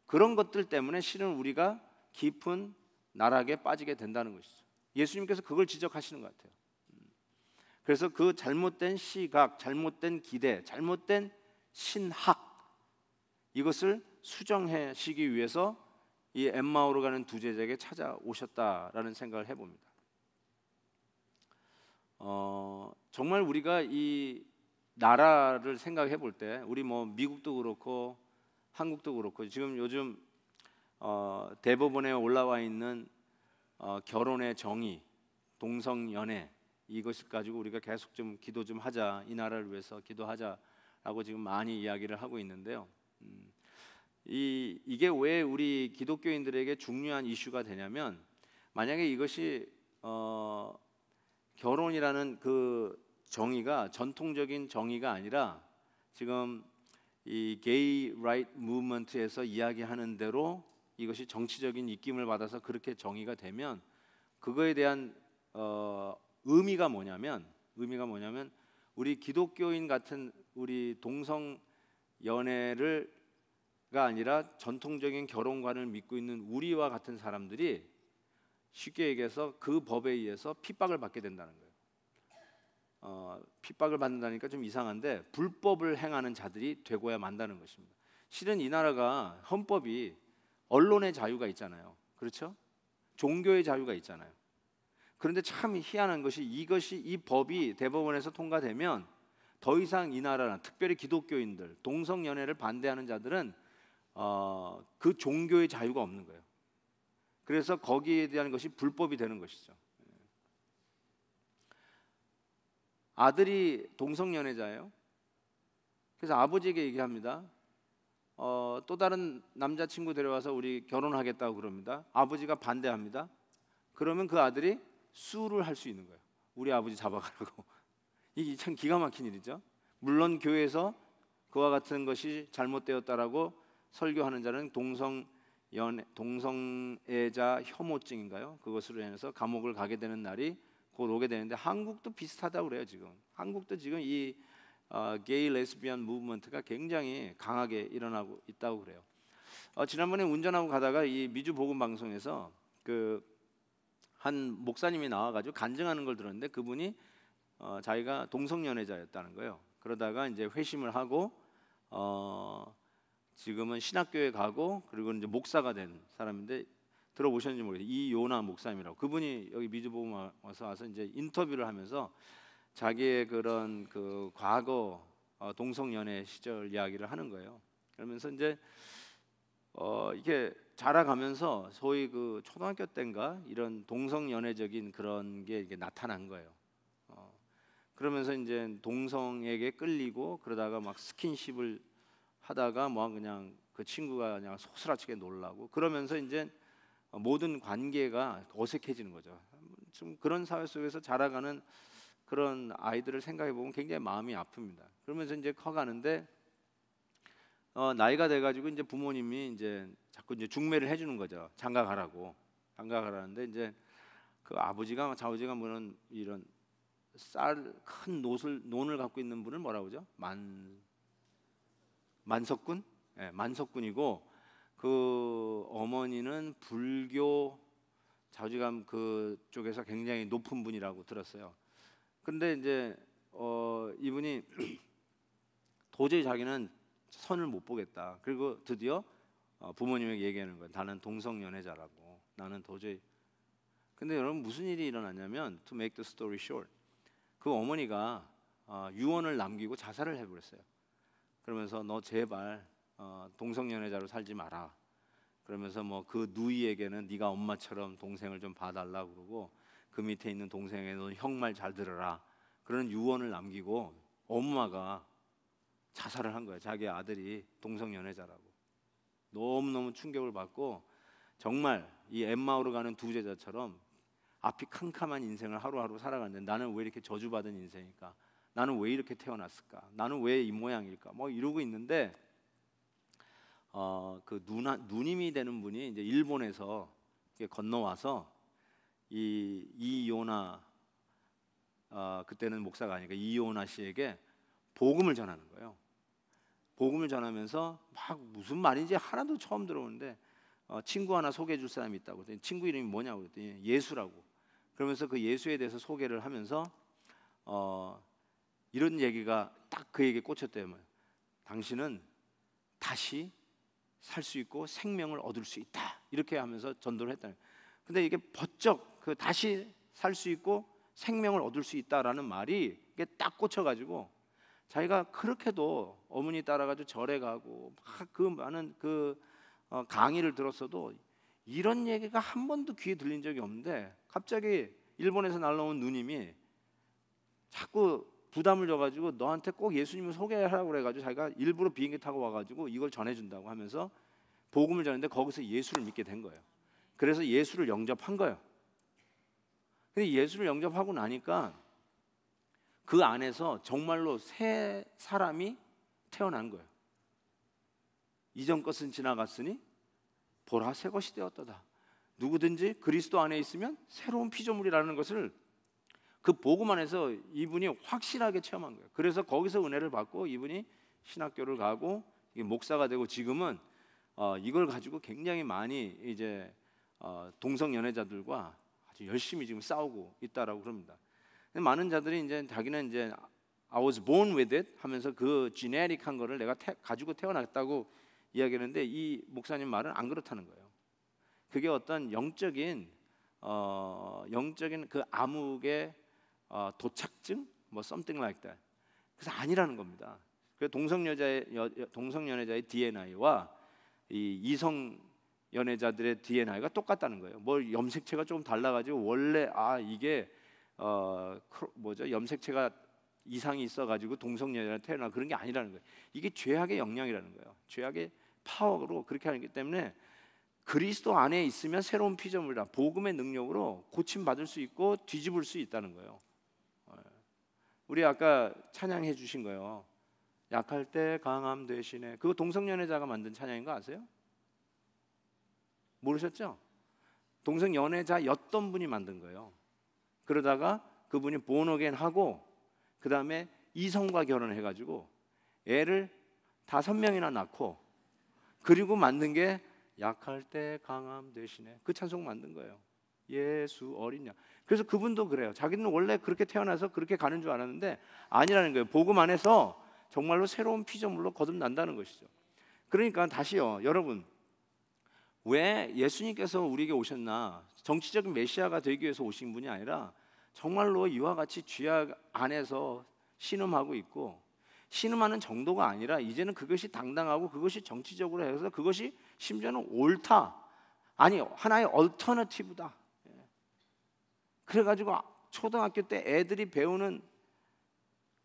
S1: 그런 것들 때문에 실은 우리가 깊은 나락에 빠지게 된다는 것이죠. 예수님께서 그걸 지적하시는 것 같아요. 그래서 그 잘못된 시각, 잘못된 기대, 잘못된 신학, 이것을 수정하시기 위해서 이 엠마오로 가는 두 제자에게 찾아오셨다라는 생각을 해봅니다. 정말 우리가 이 나라를 생각해 볼 때 우리 미국도 그렇고 한국도 그렇고 지금 요즘 대법원에 올라와 있는 결혼의 정의, 동성연애, 이것을 가지고 우리가 계속 좀 기도 좀 하자, 이 나라를 위해서 기도하자라고 지금 많이 이야기를 하고 있는데요. 이게 왜 우리 기독교인들에게 중요한 이슈가 되냐면, 만약에 이것이 결혼이라는 그 정의가 전통적인 정의가 아니라 지금 이 게이 라이트 무브먼트에서 이야기하는 대로 이것이 정치적인 입김을 받아서 그렇게 정의가 되면 그거에 대한 의미가 뭐냐면 우리 기독교인 같은 우리 동성 연애가 아니라 전통적인 결혼관을 믿고 있는 우리와 같은 사람들이 쉽게 얘기해서 그 법에 의해서 핍박을 받게 된다는 거예요. 핍박을 받는다니까 좀 이상한데 불법을 행하는 자들이 되고야 만다는 것입니다. 실은 이 나라가 헌법이 언론의 자유가 있잖아요. 그렇죠? 종교의 자유가 있잖아요. 그런데 참 희한한 것이 이 법이 대법원에서 통과되면 더 이상 이 나라는 특별히 기독교인들, 동성 연애를 반대하는 자들은 그 종교의 자유가 없는 거예요. 그래서 거기에 대한 것이 불법이 되는 것이죠. 아들이 동성 연애자예요. 그래서 아버지에게 얘기합니다. 또 다른 남자친구 데려와서 우리 결혼하겠다고 그럽니다. 아버지가 반대합니다. 그러면 그 아들이 수를 할 수 있는 거예요. 우리 아버지 잡아가라고. 이게 참 기가 막힌 일이죠. 물론 교회에서 그와 같은 것이 잘못되었다라고 설교하는 자는 동성애자 혐오증인가요? 그것으로 인해서 감옥을 가게 되는 날이 곧 오게 되는데, 한국도 비슷하다고 그래요. 지금 한국도 지금 이 게이 레스비언 무브먼트가 굉장히 강하게 일어나고 있다고 그래요. 지난번에 운전하고 가다가 이 미주 복음 방송에서 그 한 목사님이 나와가지고 간증하는 걸 들었는데, 그분이 자기가 동성연애자였다는 거예요. 그러다가 이제 회심을 하고 지금은 신학교에 가고, 그리고 이제 목사가 된 사람인데, 들어보셨는지 모르겠어요. 이요나 목사님이라고. 그분이 여기 미주복음 와서 이제 인터뷰를 하면서 자기의 그런 그 과거 동성연애 시절 이야기를 하는 거예요. 그러면서 이제 이게 자라가면서 소위 그 초등학교 때인가 이런 동성연애적인 그런 게 이게 나타난 거예요. 그러면서 이제 동성에게 끌리고, 그러다가 막 스킨십을 하다가 뭐 그냥 그 친구가 그냥 소스라치게 놀라고, 그러면서 이제 모든 관계가 어색해지는 거죠. 좀 그런 사회 속에서 자라가는 그런 아이들을 생각해 보면 굉장히 마음이 아픕니다. 그러면서 이제 커가는데 나이가 돼가지고 이제 부모님이 이제 자꾸 이제 중매를 해주는 거죠. 장가 가라고, 장가 가라는데, 이제 그 아버지가 좌우지가 뭐는 이런 큰 논을 갖고 있는 분을 뭐라고 그러죠? 만석군? 네, 만석군이고, 그 어머니는 불교 자우지감 그쪽에서 굉장히 높은 분이라고 들었어요. 근데 이제 이분이 도저히 자기는 선을 못 보겠다. 그리고 드디어 부모님에게 얘기하는 거예요. 나는 동성연애자라고. 나는 도저히. 근데 여러분, 무슨 일이 일어났냐면, to make the story short, 그 어머니가 유언을 남기고 자살을 해버렸어요. 그러면서 너 제발 동성연애자로 살지 마라. 그러면서 뭐 그 누이에게는 네가 엄마처럼 동생을 좀 봐달라고 그러고, 그 밑에 있는 동생에게 너 형 말 잘 들어라, 그런 유언을 남기고 엄마가 자살을 한 거예요. 자기 아들이 동성연애자라고. 너무너무 충격을 받고, 정말 이 엠마오로 가는 두 제자처럼 앞이 캄캄한 인생을 하루하루 살아가는데, 나는 왜 이렇게 저주받은 인생일까? 나는 왜 이렇게 태어났을까? 나는 왜 이 모양일까? 뭐 이러고 있는데, 그 누님이 되는 분이 이제 일본에서 건너와서 이 이요나, 그때는 목사가 아니니까 이요나 씨에게 복음을 전하는 거예요. 복음을 전하면서 막 무슨 말인지 하나도 처음 들어오는데, 친구 하나 소개해 줄 사람이 있다고 그랬더니, 친구 이름이 뭐냐고 그랬더니 예수라고. 그러면서 그 예수에 대해서 소개를 하면서 이런 얘기가 딱 그에게 꽂혔대요. 당신은 다시 살 수 있고 생명을 얻을 수 있다, 이렇게 하면서 전도를 했다. 근데 이게 버쩍 그 다시 살 수 있고 생명을 얻을 수 있다라는 말이 이게 딱 꽂혀가지고, 자기가 그렇게도 어머니 따라가지고 절에 가고 막 그 많은 그 강의를 들었어도 이런 얘기가 한 번도 귀에 들린 적이 없는데, 갑자기 일본에서 날라온 누님이 자꾸 부담을 줘가지고 너한테 꼭 예수님을 소개하라고 그래가지고 자기가 일부러 비행기 타고 와가지고 이걸 전해준다고 하면서 복음을 전했는데, 거기서 예수를 믿게 된 거예요. 그래서 예수를 영접한 거예요. 근데 예수를 영접하고 나니까 그 안에서 정말로 새 사람이 태어난 거예요. 이전 것은 지나갔으니 보라 새 것이 되었도다. 누구든지 그리스도 안에 있으면 새로운 피조물이라는 것을 그 복음 안에서 이분이 확실하게 체험한 거예요. 그래서 거기서 은혜를 받고 이분이 신학교를 가고 목사가 되고, 지금은 이걸 가지고 굉장히 많이 이제 동성연애자들과 아주 열심히 지금 싸우고 있다라고 그럽니다. 많은 자들이 이제 자기는 이제 I was born with it 하면서 그 지네릭한 거를 내가 가지고 태어났다고 이야기하는데, 이 목사님 말은 안 그렇다는 거예요. 그게 어떤 영적인 그 암흑의 도착증, 뭐 something like that. 그래서 아니라는 겁니다. 그 동성연애자의 DNI와 이 이성 연애자들의 DNI가 똑같다는 거예요. 뭐 염색체가 좀 달라가지고 원래 이게 염색체가 이상이 있어가지고 동성연애자 태어나 그런 게 아니라는 거예요. 이게 죄악의 영향이라는 거예요. 죄악의 파워로 그렇게 하기 때문에 그리스도 안에 있으면 새로운 피조물이다. 복음의 능력으로 고침 받을 수 있고 뒤집을 수 있다는 거예요. 우리 아까 찬양해 주신 거예요. 약할 때 강함 되시네. 그거 동성연애자가 만든 찬양인 거 아세요? 모르셨죠? 동성연애자였던 분이 만든 거예요. 그러다가 그분이 본어겐 하고 그 다음에 이성과 결혼해가지고 애를 5명이나 낳고 그리고 만든 게 약할 때 강함 되시네. 그 찬송 만든 거예요. 예수 어린 양. 그래서 그분도 그래요. 자기는 원래 그렇게 태어나서 그렇게 가는 줄 알았는데 아니라는 거예요. 복음 안에서 정말로 새로운 피조물로 거듭난다는 것이죠. 그러니까 다시요, 여러분, 왜 예수님께서 우리에게 오셨나? 정치적인 메시아가 되기 위해서 오신 분이 아니라 정말로 이와 같이 죄악 안에서 신음하고 있고, 신음하는 정도가 아니라 이제는 그것이 당당하고 그것이 정치적으로 해서 그것이 심지어는 옳다, 아니 하나의 얼터너티브다. 그래가지고 초등학교 때 애들이 배우는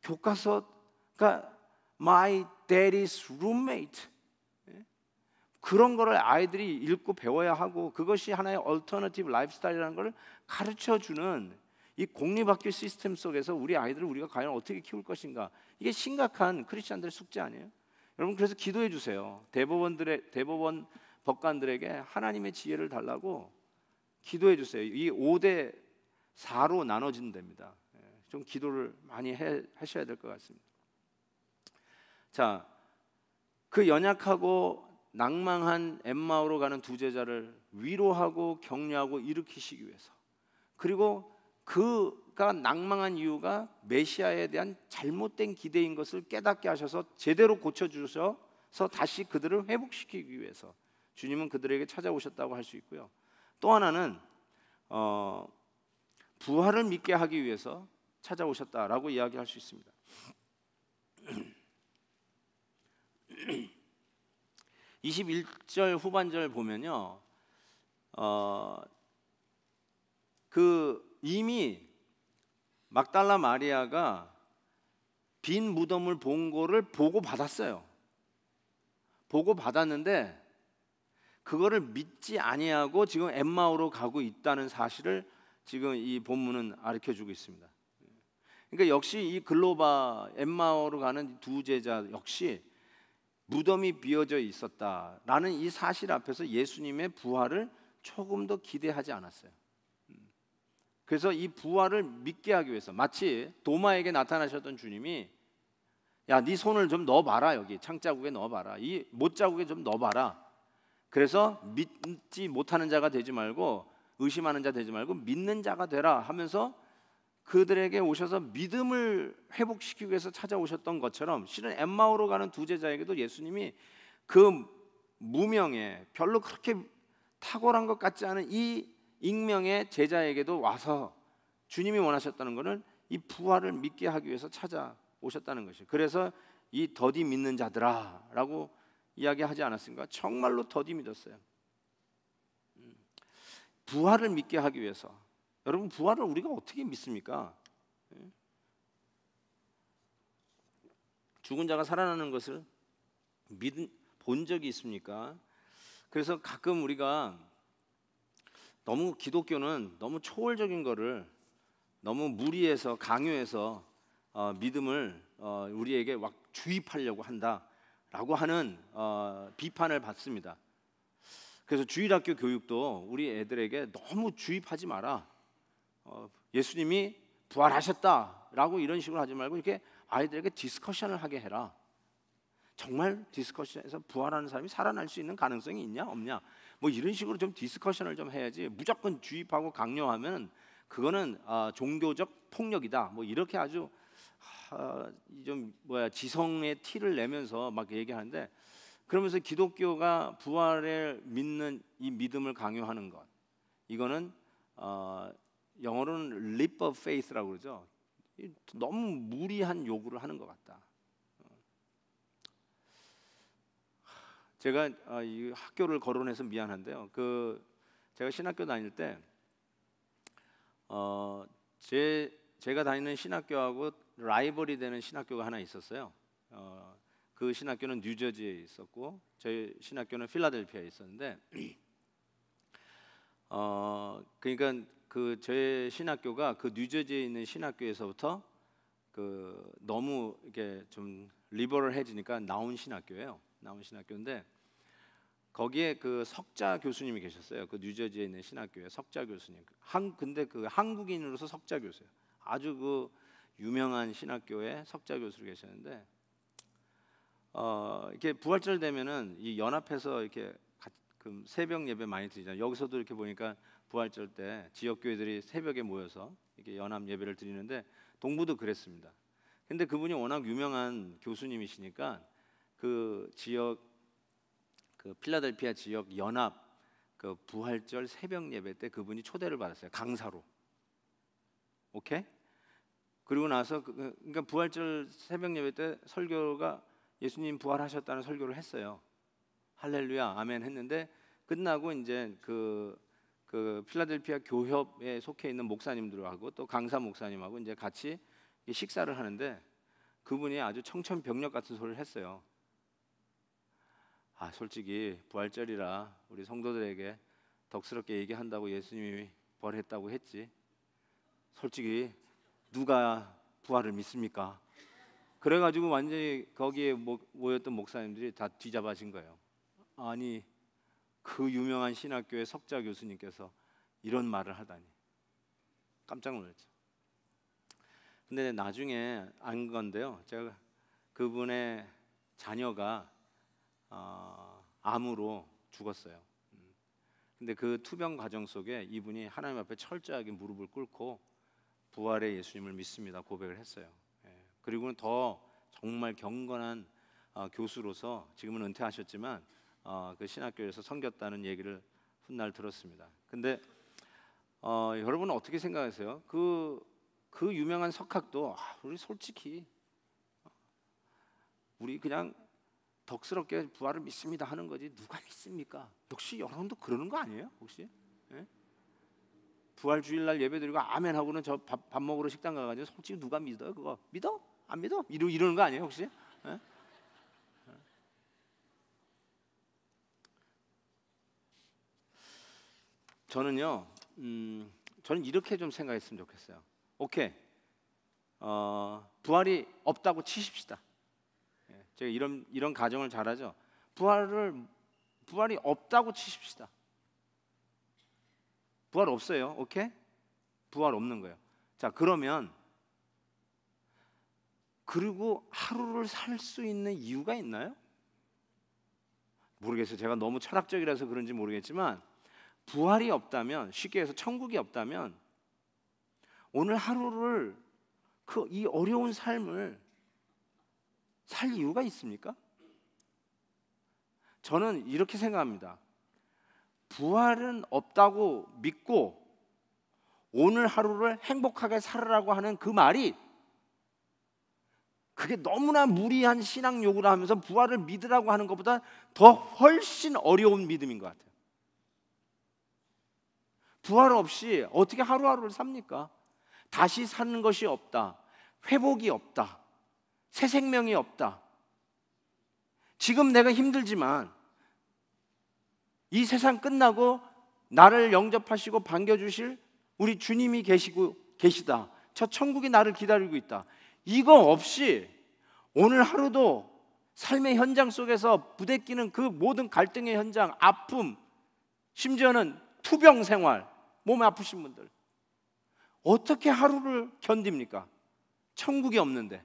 S1: 교과서가 My Daddy's Roommate, 그런 거를 아이들이 읽고 배워야 하고 그것이 하나의 얼터너티브 라이프스타일이라는 걸 가르쳐주는 이 공립학교 시스템 속에서 우리 아이들을 우리가 과연 어떻게 키울 것인가, 이게 심각한 크리스찬들의 숙제 아니에요? 여러분, 그래서 기도해 주세요. 대법원 법관들에게 하나님의 지혜를 달라고 기도해 주세요. 이 5대 4로 나눠지면 됩니다. 좀 기도를 많이 하셔야 될 것 같습니다. 자, 그 연약하고 낭망한 엠마오로 가는 두 제자를 위로하고 격려하고 일으키시기 위해서, 그리고 그가 낭망한 이유가 메시아에 대한 잘못된 기대인 것을 깨닫게 하셔서 제대로 고쳐주셔서 다시 그들을 회복시키기 위해서 주님은 그들에게 찾아오셨다고 할 수 있고요. 또 하나는 부활을 믿게 하기 위해서 찾아오셨다라고 이야기할 수 있습니다. 21절 후반절 보면요, 이미 막달라 마리아가 빈 무덤을 본 거를 보고 받았어요. 보고 받았는데 그거를 믿지 아니하고 지금 엠마오로 가고 있다는 사실을 지금 이 본문은 가르쳐주고 있습니다. 그러니까 역시 이 글로바 엠마오로 가는 두 제자 역시 무덤이 비어져 있었다라는 이 사실 앞에서 예수님의 부활을 조금 더 기대하지 않았어요. 그래서 이 부활을 믿게 하기 위해서 마치 도마에게 나타나셨던 주님이, 야, 네 손을 좀 넣어봐라, 여기 창자국에 넣어봐라, 이 못자국에 좀 넣어봐라. 그래서 믿지 못하는 자가 되지 말고, 의심하는 자 되지 말고 믿는 자가 되라 하면서 그들에게 오셔서 믿음을 회복시키기 위해서 찾아오셨던 것처럼, 실은 엠마오로 가는 두 제자에게도 예수님이 그 무명의 별로 그렇게 탁월한 것 같지 않은 이 익명의 제자에게도 와서 주님이 원하셨다는 것은 이 부활을 믿게 하기 위해서 찾아오셨다는 것이에요. 그래서 이 더디 믿는 자들아 라고 이야기하지 않았습니까? 정말로 더디 믿었어요. 부활을 믿게 하기 위해서. 여러분, 부활을 우리가 어떻게 믿습니까? 죽은 자가 살아나는 것을 본 적이 있습니까? 그래서 가끔 우리가 너무 기독교는 너무 초월적인 거를 너무 무리해서 강요해서 믿음을 우리에게 막 주입하려고 한다라고 하는 비판을 받습니다. 그래서 주일학교 교육도 우리 애들에게 너무 주입하지 마라. 예수님이 부활하셨다라고 이런 식으로 하지 말고 이렇게 아이들에게 디스커션을 하게 해라. 정말 디스커션에서 부활하는 사람이 살아날 수 있는 가능성이 있냐 없냐, 뭐 이런 식으로 좀 디스커션을 좀 해야지, 무조건 주입하고 강요하면 그거는 종교적 폭력이다, 뭐 이렇게 아주 좀 지성의 티를 내면서 막 얘기하는데, 그러면서 기독교가 부활을 믿는 이 믿음을 강요하는 것, 이거는 영어로는 leap of faith라고 그러죠. 너무 무리한 요구를 하는 것 같다. 제가 이 학교를 거론해서 미안한데요. 제가 신학교 다닐 때 제가 다니는 신학교하고 라이벌이 되는 신학교가 하나 있었어요. 그 신학교는 뉴저지에 있었고 저희 신학교는 필라델피아에 있었는데 그러니까 저희 신학교가 그 뉴저지에 있는 신학교에서부터 너무 이게 좀 리버럴해지니까 나온 신학교예요. 나온 신학교인데 거기에 석자 교수님이 계셨어요. 그 뉴저지에 있는 신학교에 석자 교수님. 근데 한국인으로서 석자 교수예요. 아주 유명한 신학교에 석자 교수로 계셨는데 이렇게 부활절 되면은 이 연합해서 이렇게 새벽 예배 많이 드리잖아요. 여기서도 이렇게 보니까 부활절 때 지역 교회들이 새벽에 모여서 이렇게 연합 예배를 드리는데 동부도 그랬습니다. 근데 그분이 워낙 유명한 교수님이시니까 지역 필라델피아 지역 연합 부활절 새벽 예배 때 그분이 초대를 받았어요. 강사로. 오케이? 그리고 나서 그러니까 부활절 새벽 예배 때 설교가 예수님 부활하셨다는 설교를 했어요. 할렐루야 아멘 했는데 끝나고 이제 필라델피아 교협에 속해 있는 목사님들하고 또 강사 목사님하고 이제 같이 식사를 하는데 그분이 아주 청천벽력 같은 소리를 했어요. 솔직히 부활절이라 우리 성도들에게 덕스럽게 얘기한다고 예수님이 부활했다고 했지. 솔직히 누가 부활을 믿습니까? 그래가지고 완전히 거기에 모였던 목사님들이 다 뒤잡아진 거예요. 아니 그 유명한 신학교의 석자 교수님께서 이런 말을 하다니 깜짝 놀랐죠. 근데 나중에 안 건데요. 제가 그분의 자녀가 암으로 죽었어요. 근데 그 투병 과정 속에 이분이 하나님 앞에 철저하게 무릎을 꿇고 부활의 예수님을 믿습니다 고백을 했어요. 그리고는 더 정말 경건한 교수로서 지금은 은퇴하셨지만 그 신학교에서 섬겼다는 얘기를 훗날 들었습니다. 근데 여러분은 어떻게 생각하세요? 그 유명한 석학도 우리 솔직히 우리 그냥 덕스럽게 부활을 믿습니다 하는 거지 누가 믿습니까? 역시 여러분도 그러는 거 아니에요? 혹시? 예? 부활 주일날 예배드리고 아멘 하고는 저 밥 먹으러 식당 가가지고 솔직히 누가 믿어요? 그거 믿어? 안 믿어? 이러는 거 아니에요 혹시? 예? 저는요, 저는 이렇게 좀 생각했으면 좋겠어요. 오케이, 부활이 없다고 치십시다. 제가 이런 가정을 잘하죠. 부활이 없다고 치십시다. 부활 없어요. 오케이? 부활 없는 거예요. 자, 그러면 그리고 하루를 살 수 있는 이유가 있나요? 모르겠어요. 제가 너무 철학적이라서 그런지 모르겠지만 부활이 없다면, 쉽게 해서 천국이 없다면 오늘 하루를 이 어려운 삶을 살 이유가 있습니까? 저는 이렇게 생각합니다. 부활은 없다고 믿고 오늘 하루를 행복하게 살으라고 하는 그 말이 그게 너무나 무리한 신앙 요구를 하면서 부활을 믿으라고 하는 것보다 더 훨씬 어려운 믿음인 것 같아요. 부활 없이 어떻게 하루하루를 삽니까? 다시 사는 것이 없다. 회복이 없다. 새 생명이 없다. 지금 내가 힘들지만 이 세상 끝나고 나를 영접하시고 반겨주실 우리 주님이 계시다. 저 천국이 나를 기다리고 있다. 이거 없이 오늘 하루도 삶의 현장 속에서 부대끼는 그 모든 갈등의 현장, 아픔, 심지어는 투병 생활, 몸 아프신 분들 어떻게 하루를 견딥니까? 천국이 없는데.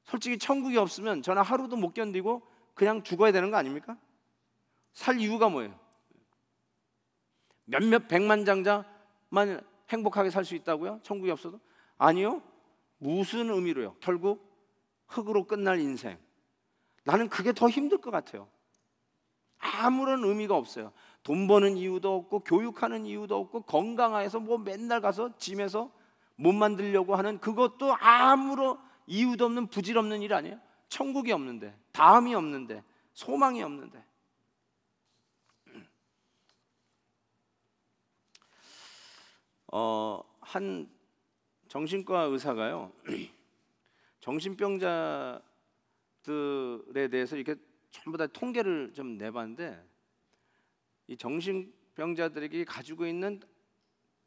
S1: 솔직히 천국이 없으면 저는 하루도 못 견디고 그냥 죽어야 되는 거 아닙니까? 살 이유가 뭐예요? 몇몇 백만장자만 행복하게 살 수 있다고요? 천국이 없어도? 아니요. 무슨 의미로요? 결국 흙으로 끝날 인생. 나는 그게 더 힘들 것 같아요. 아무런 의미가 없어요. 돈 버는 이유도 없고 교육하는 이유도 없고 건강해서 맨날 가서 짐에서 못 만들려고 하는 그것도 아무런 이유도 없는 부질없는 일 아니에요? 천국이 없는데, 다음이 없는데, 소망이 없는데. 한 정신과 의사가요 정신병자들에 대해서 이렇게 전부 다 통계를 좀 내봤는데, 이 정신병자들에게 가지고 있는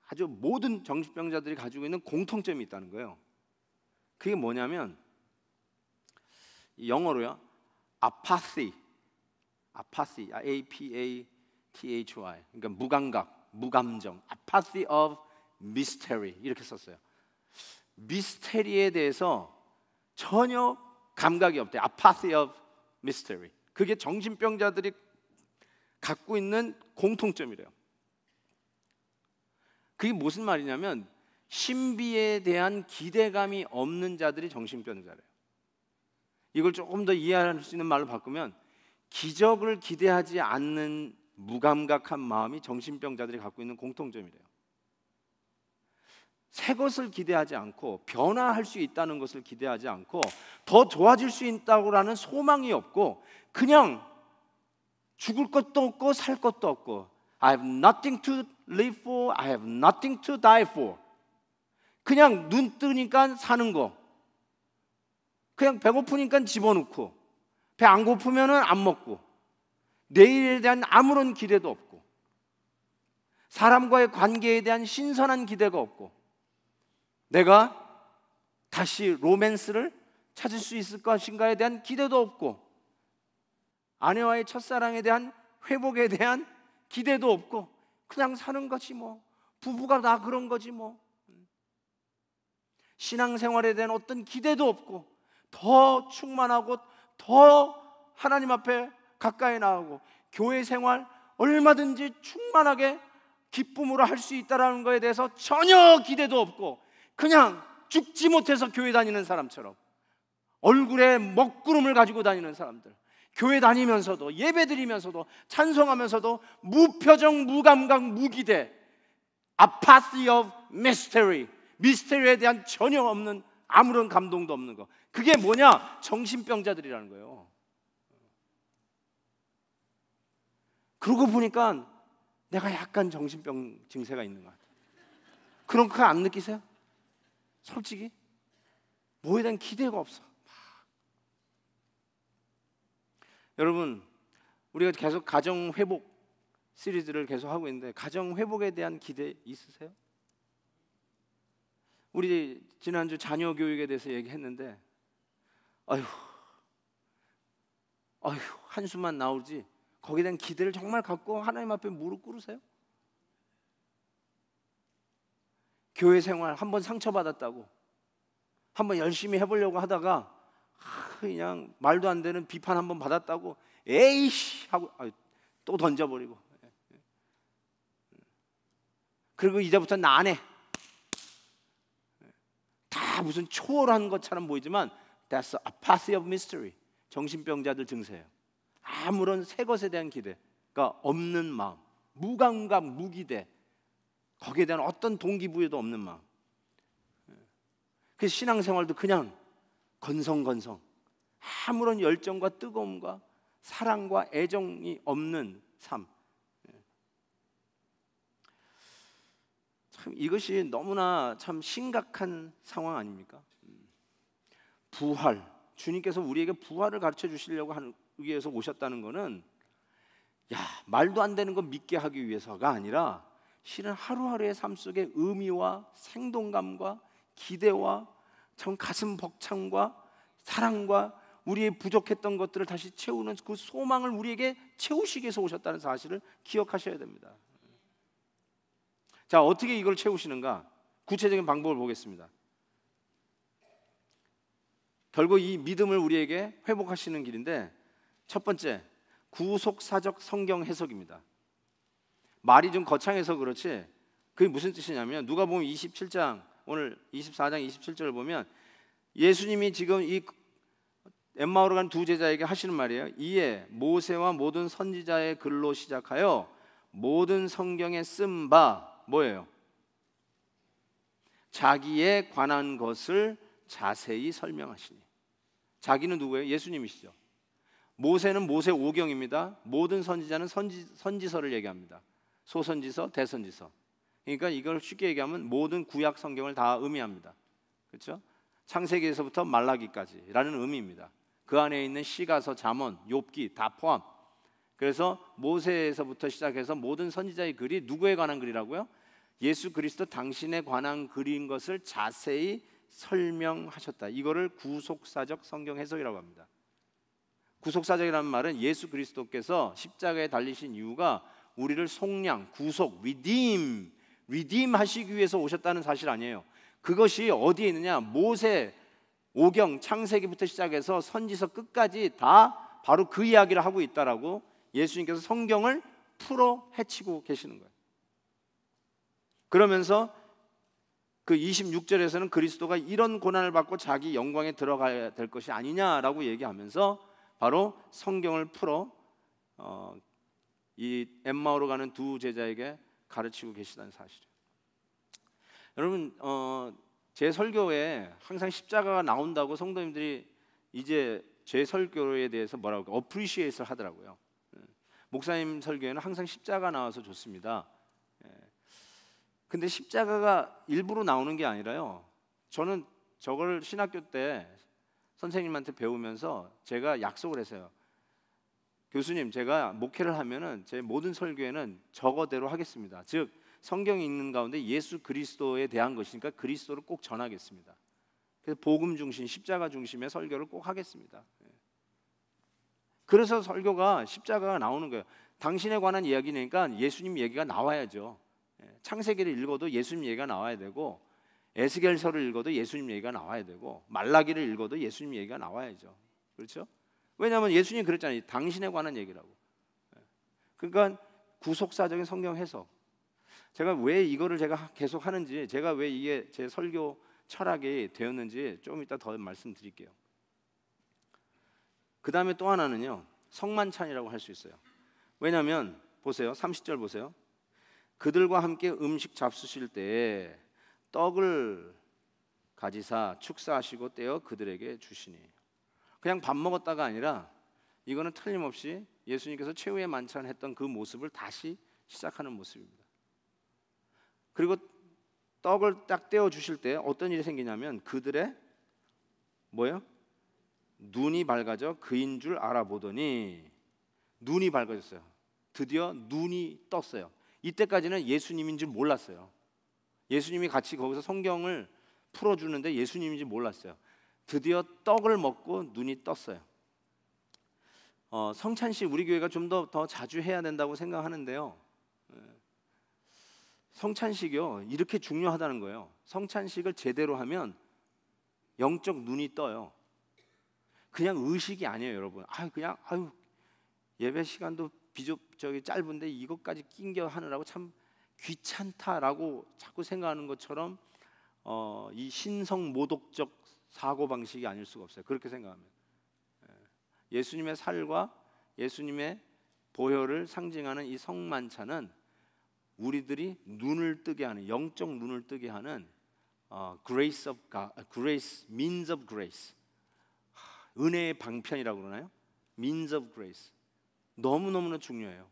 S1: 아주 모든 정신병자들이 가지고 있는 공통점이 있다는 거예요. 그게 뭐냐면 영어로요 apathy, A-P-A-T-H-Y, 그러니까 무감각, 무감정, apathy of mystery 이렇게 썼어요. 미스테리에 대해서 전혀 감각이 없대. apathy of mystery. 그게 정신병자들이 갖고 있는 공통점이래요. 그게 무슨 말이냐면 신비에 대한 기대감이 없는 자들이 정신병자래요. 이걸 조금 더 이해할 수 있는 말로 바꾸면 기적을 기대하지 않는 무감각한 마음이 정신병자들이 갖고 있는 공통점이래요. 새 것을 기대하지 않고 변화할 수 있다는 것을 기대하지 않고 더 좋아질 수 있다고라는 소망이 없고 그냥 죽을 것도 없고 살 것도 없고 I have nothing to live for, I have nothing to die for. 그냥 눈 뜨니까 사는 거, 그냥 배고프니까 집어넣고 배 안 고프면 안 먹고 내일에 대한 아무런 기대도 없고 사람과의 관계에 대한 신선한 기대가 없고 내가 다시 로맨스를 찾을 수 있을 것인가에 대한 기대도 없고 아내와의 첫사랑에 대한 회복에 대한 기대도 없고 그냥 사는 거지 뭐. 부부가 다 그런 거지 뭐. 신앙생활에 대한 어떤 기대도 없고 더 충만하고 더 하나님 앞에 가까이 나가고 교회 생활 얼마든지 충만하게 기쁨으로 할 수 있다는 것에 대해서 전혀 기대도 없고 그냥 죽지 못해서 교회 다니는 사람처럼 얼굴에 먹구름을 가지고 다니는 사람들, 교회 다니면서도 예배 드리면서도 찬송하면서도 무표정, 무감각, 무기대, apathy of mystery, 미스테리에 대한 전혀 없는 아무런 감동도 없는 거. 그게 뭐냐? 정신병자들이라는 거예요. 그러고 보니까 내가 약간 정신병 증세가 있는 것 같아요. 그런 거 안 느끼세요? 솔직히 뭐에 대한 기대가 없어. 여러분, 우리가 계속 가정 회복 시리즈를 계속 하고 있는데 가정 회복에 대한 기대 있으세요? 우리 지난주 자녀 교육에 대해서 얘기했는데 아휴 한숨만 나오지 거기에 대한 기대를 정말 갖고 하나님 앞에 무릎 꿇으세요? 교회 생활 한번 상처받았다고 한번 열심히 해보려고 하다가 그냥 말도 안 되는 비판 한번 받았다고 에이씨 하고 또 던져버리고 그리고 이제부터 나 안 해. 다 무슨 초월한 것처럼 보이지만 That's apathy of mystery. 정신병자들 증세예요. 아무런 새 것에 대한 기대가 없는 마음, 무감각, 무기대, 거기에 대한 어떤 동기부여도 없는 마음. 그 신앙생활도 그냥 건성건성, 아무런 열정과 뜨거움과 사랑과 애정이 없는 삶. 참 이것이 너무나 참 심각한 상황 아닙니까? 부활, 주님께서 우리에게 부활을 가르쳐 주시려고 하기 위해서 오셨다는 것은 말도 안 되는 거 믿게 하기 위해서가 아니라 실은 하루하루의 삶 속에 의미와 생동감과 기대와 참 가슴 벅참과 사랑과 우리의 부족했던 것들을 다시 채우는 그 소망을 우리에게 채우시기 위해서 오셨다는 사실을 기억하셔야 됩니다. 자, 어떻게 이걸 채우시는가? 구체적인 방법을 보겠습니다. 결국 이 믿음을 우리에게 회복하시는 길인데 첫 번째, 구속사적 성경 해석입니다. 말이 좀 거창해서 그렇지 그게 무슨 뜻이냐면 누가복음 27장 오늘 24장 27절을 보면 예수님이 지금 이 엠마오로 간 두 제자에게 하시는 말이에요. 이에 모세와 모든 선지자의 글로 시작하여 모든 성경에 쓴 바 뭐예요? 자기에 관한 것을 자세히 설명하시니. 자기는 누구예요? 예수님이시죠. 모세는 모세 오경입니다. 모든 선지자는 선지서를 얘기합니다. 소선지서, 대선지서. 그러니까 이걸 쉽게 얘기하면 모든 구약 성경을 다 의미합니다. 그렇죠? 창세기에서부터 말라기까지라는 의미입니다. 그 안에 있는 시가서, 잠언, 욥기 다 포함. 그래서 모세에서부터 시작해서 모든 선지자의 글이 누구에 관한 글이라고요? 예수 그리스도 당신에 관한 글인 것을 자세히 설명하셨다. 이거를 구속사적 성경 해석이라고 합니다. 구속사적이라는 말은 예수 그리스도께서 십자가에 달리신 이유가 우리를 속량, 구속, 리딤 하시기 위해서 오셨다는 사실 아니에요. 그것이 어디에 있느냐? 모세, 오경, 창세기부터 시작해서 선지서 끝까지 다 바로 그 이야기를 하고 있다라고 예수님께서 성경을 풀어 헤치고 계시는 거예요. 그러면서 그 26절에서는 그리스도가 이런 고난을 받고 자기 영광에 들어가야 될 것이 아니냐라고 얘기하면서 바로 성경을 풀어 이 엠마오로 가는 두 제자에게 가르치고 계시다는 사실이에요. 여러분, 제 설교에 항상 십자가가 나온다고 성도님들이 이제 제 설교에 대해서 뭐라고 어프리시에이트를 하더라고요. 목사님 설교에는 항상 십자가 나와서 좋습니다. 근데 십자가가 일부러 나오는 게 아니라요, 저는 저걸 신학교 때 선생님한테 배우면서 제가 약속을 했어요. 교수님, 제가 목회를 하면은 제 모든 설교에는 저거대로 하겠습니다. 즉 성경이 있는 가운데 예수 그리스도에 대한 것이니까 그리스도를 꼭 전하겠습니다. 그래서 복음 중심, 십자가 중심의 설교를 꼭 하겠습니다. 그래서 설교가 십자가가 나오는 거예요. 당신에 관한 이야기니까 예수님 얘기가 나와야죠. 창세기를 읽어도 예수님 얘기가 나와야 되고, 에스겔서를 읽어도 예수님 얘기가 나와야 되고, 말라기를 읽어도 예수님 얘기가 나와야죠. 그렇죠? 왜냐하면 예수님이 그랬잖아요. 당신에 관한 얘기라고. 그러니까 구속사적인 성경 해석. 제가 왜 이거를 제가 계속 하는지, 제가 왜 이게 제 설교 철학이 되었는지 좀 이따 더 말씀드릴게요. 그 다음에 또 하나는요, 성만찬이라고 할 수 있어요. 왜냐하면 보세요, 30절 보세요. 그들과 함께 음식 잡수실 때에 떡을 가지사 축사하시고 떼어 그들에게 주시니. 그냥 밥 먹었다가 아니라 이거는 틀림없이 예수님께서 최후의 만찬했던 그 모습을 다시 시작하는 모습입니다. 그리고 떡을 딱 떼어 주실 때 어떤 일이 생기냐면 그들의 뭐예요? 눈이 밝아져 그인 줄 알아보더니, 눈이 밝아졌어요. 드디어 눈이 떴어요. 이때까지는 예수님인 줄 몰랐어요. 예수님이 같이 거기서 성경을 풀어주는데 예수님인지 몰랐어요. 드디어 떡을 먹고 눈이 떴어요. 성찬식 우리 교회가 좀 더 자주 해야 된다고 생각하는데요, 성찬식이요, 이렇게 중요하다는 거예요. 성찬식을 제대로 하면 영적 눈이 떠요. 그냥 의식이 아니에요, 여러분. 그냥 예배 시간도 비좁적이 짧은데 이것까지 낑겨 하느라고 참 귀찮다라고 자꾸 생각하는 것처럼 이 신성 모독적 사고 방식이 아닐 수가 없어요. 그렇게 생각하면 예수님의 살과 예수님의 보혈을 상징하는 이 성만찬은 우리들이 눈을 뜨게 하는, 영적 눈을 뜨게 하는 grace of God, grace, means of grace, 은혜의 방편이라고 그러나요? means of grace. 너무너무나 중요해요.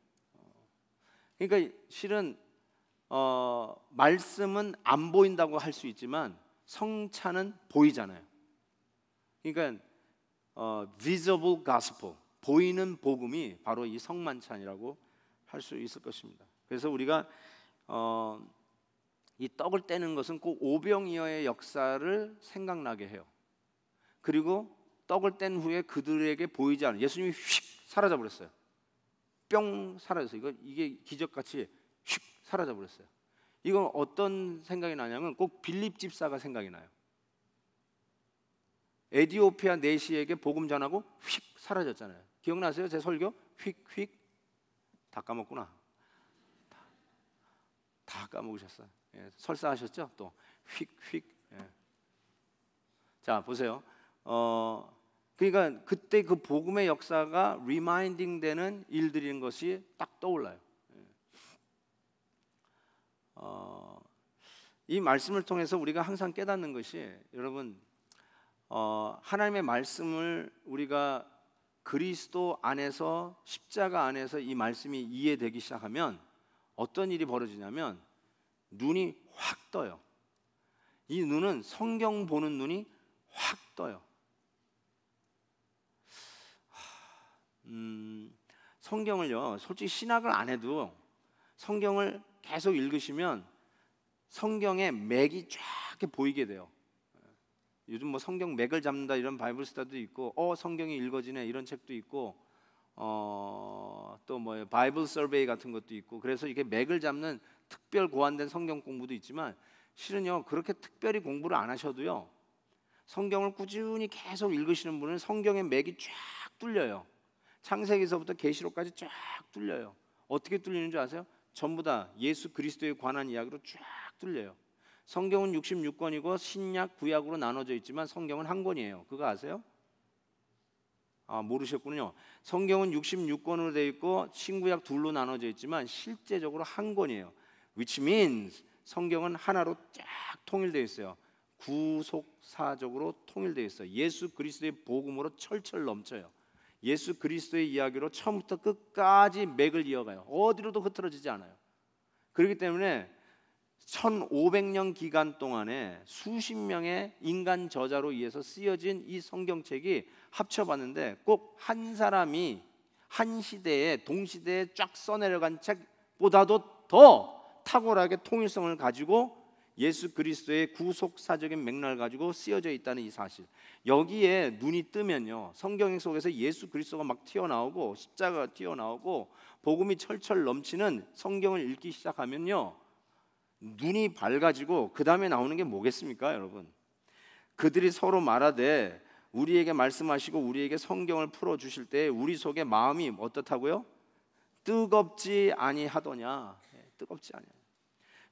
S1: 그러니까 실은 말씀은 안 보인다고 할 수 있지만 성찬은 보이잖아요. 그러니까 visible gospel, 보이는 복음이 바로 이 성만찬이라고 할 수 있을 것입니다. 그래서 우리가 이 떡을 떼는 것은 꼭 오병이어의 역사를 생각나게 해요. 그리고 떡을 뗀 후에 그들에게 보이지 않은 예수님이 휙 사라져 버렸어요. 뿅 사라졌어요. 이게 기적같이 휙 사라져 버렸어요. 이건 어떤 생각이 나냐면 꼭 빌립 집사가 생각이 나요. 에디오피아 내시에게 복음 전하고 휙 사라졌잖아요. 기억나세요? 제 설교 휙휙 다 까먹구나. 다 까먹으셨어요. 설사하셨죠? 또 휙휙. 자 보세요. 그러니까 그때 그 복음의 역사가 리마인딩 되는 일들인 것이 딱 떠올라요. 이 말씀을 통해서 우리가 항상 깨닫는 것이, 여러분, 하나님의 말씀을 우리가 그리스도 안에서, 십자가 안에서 이 말씀이 이해되기 시작하면 어떤 일이 벌어지냐면 눈이 확 떠요. 이 눈은, 성경 보는 눈이 확 떠요. 성경을요, 솔직히 신학을 안 해도 성경을 계속 읽으시면 성경의 맥이 쫙 이렇게 보이게 돼요. 요즘 뭐 성경 맥을 잡는다 이런 바이블 스터디도 있고, 성경이 읽어지네 이런 책도 있고, 또 뭐 바이블 서베이 같은 것도 있고, 그래서 이게 맥을 잡는 특별 고안된 성경 공부도 있지만, 실은요 그렇게 특별히 공부를 안 하셔도요, 성경을 꾸준히 계속 읽으시는 분은 성경의 맥이 쫙 뚫려요. 창세기서부터 계시록까지 쫙 뚫려요. 어떻게 뚫리는 줄 아세요? 전부 다 예수 그리스도에 관한 이야기로 쫙 뚫려요. 성경은 66권이고 신약, 구약으로 나눠져 있지만 성경은 한 권이에요. 그거 아세요? 모르셨군요. 성경은 66권으로 되어 있고 신구약 둘로 나눠져 있지만 실제적으로 한 권이에요. Which means 성경은 하나로 쫙 통일되어 있어요. 구속사적으로 통일되어 있어요. 예수 그리스도의 복음으로 철철 넘쳐요. 예수 그리스도의 이야기로 처음부터 끝까지 맥을 이어가요. 어디로도 흐트러지지 않아요. 그렇기 때문에 1500년 기간 동안에 수십 명의 인간 저자로 의해서 쓰여진 이 성경책이 합쳐봤는데 꼭 한 사람이 한 시대에 동시대에 쫙 써내려간 책보다도 더 탁월하게 통일성을 가지고 예수 그리스도의 구속사적인 맥락을 가지고 쓰여져 있다는 이 사실, 여기에 눈이 뜨면요, 성경 속에서 예수 그리스도가 막 튀어나오고 십자가가 튀어나오고 복음이 철철 넘치는 성경을 읽기 시작하면요, 눈이 밝아지고 그 다음에 나오는 게 뭐겠습니까, 여러분? 그들이 서로 말하되 우리에게 말씀하시고 우리에게 성경을 풀어주실 때 우리 속에 마음이 어떻다고요? 뜨겁지 아니하더냐. 뜨겁지 아니하냐.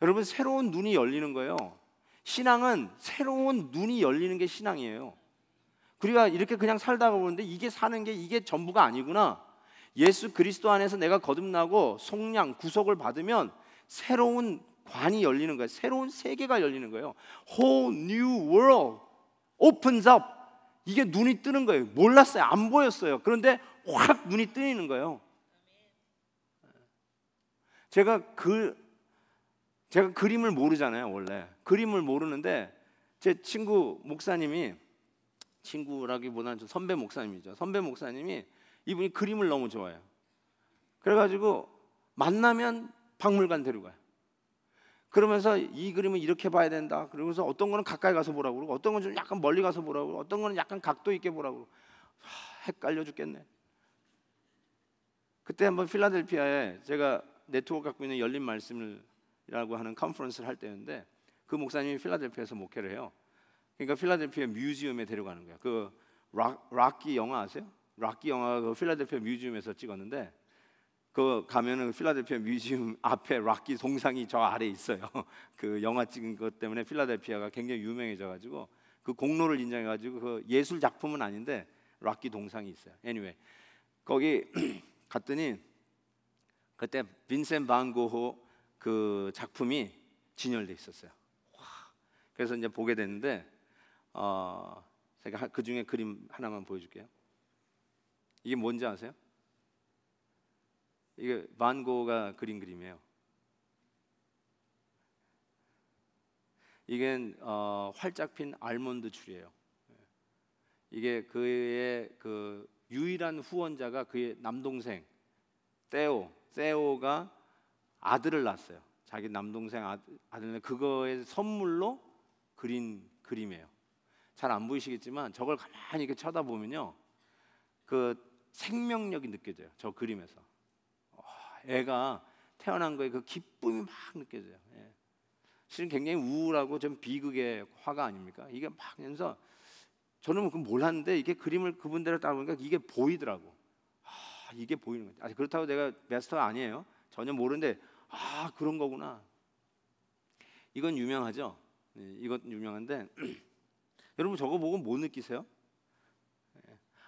S1: 여러분, 새로운 눈이 열리는 거예요. 신앙은 새로운 눈이 열리는 게 신앙이에요. 우리가 이렇게 그냥 살다가 보는데 이게 사는 게 이게 전부가 아니구나. 예수 그리스도 안에서 내가 거듭나고 속량, 구속을 받으면 새로운 관이 열리는 거예요. 새로운 세계가 열리는 거예요. Whole new world opens up. 이게 눈이 뜨는 거예요. 몰랐어요. 안 보였어요. 그런데 확 눈이 뜨이는 거예요. 제가 그림을 모르잖아요. 원래 그림을 모르는데 제 친구 목사님이, 친구라기보다는 좀 선배 목사님이죠. 선배 목사님이, 이분이 그림을 너무 좋아해요. 그래가지고 만나면 박물관 데려가요. 그러면서 이 그림은 이렇게 봐야 된다. 그러면서 어떤 거는 가까이 가서 보라고 그러고, 어떤 건 좀 약간 멀리 가서 보라고 그러고, 어떤 거는 약간 각도 있게 보라고 그러고. 헷갈려 죽겠네. 그때 한번 필라델피아에 제가 네트워크 갖고 있는 열린 말씀이라고 하는 컨퍼런스를 할 때였는데, 그 목사님이 필라델피아에서 목회를 해요. 그러니까 필라델피아 뮤지엄에 데려가는 거야. 그 락키 영화 아세요? 락키 영화가 그 필라델피아 뮤지엄에서 찍었는데, 그 가면은 필라델피아 뮤지엄 앞에 락키 동상이 저 아래에 있어요. 그 영화 찍은 것 때문에 필라델피아가 굉장히 유명해져가지고 그 공로를 인정해가지고, 그 예술 작품은 아닌데 락키 동상이 있어요. Anyway, 거기 갔더니 그때 빈센 반 고흐 그 작품이 진열돼 있었어요. 그래서 이제 보게 됐는데, 제가 그 중에 그림 하나만 보여줄게요. 이게 뭔지 아세요? 이게 반 고흐가 그린 그림이에요. 이게 활짝 핀 알몬드 줄이에요. 이게 그의 그 유일한 후원자가 그의 남동생 세오가 아들을 낳았어요. 자기 남동생 아들을 그거의 선물로 그린 그림이에요. 잘 안 보이시겠지만 저걸 가만히 이렇게 쳐다보면요, 그 생명력이 느껴져요. 저 그림에서 애가 태어난 거에 그 기쁨이 막 느껴져요. 실은 굉장히 우울하고 좀 비극의 화가 아닙니까? 이게 막 하면서 저는 그 몰랐는데 이게 그림을 그분대로 따라 보니까 이게 보이더라고. 이게 보이는 거죠. 그렇다고 내가 마스터가 아니에요. 전혀 모르는데 그런 거구나. 이건 유명하죠. 이건 유명한데 여러분 저거 보고 뭐 느끼세요?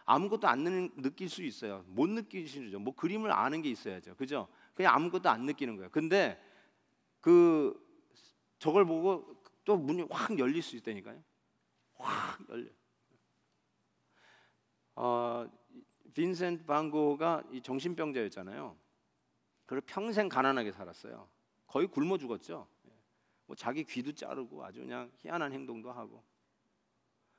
S1: 아무것도 안 느낄 수 있어요. 못 느끼시죠. 뭐 그림을 아는 게 있어야죠. 그죠? 그냥 아무것도 안 느끼는 거예요. 근데 저걸 보고 또 문이 확 열릴 수 있다니까요. 확 열려. 빈센트 반 고흐가 이 정신병자였잖아요. 그리고 평생 가난하게 살았어요. 거의 굶어 죽었죠. 뭐 자기 귀도 자르고 아주 그냥 희한한 행동도 하고.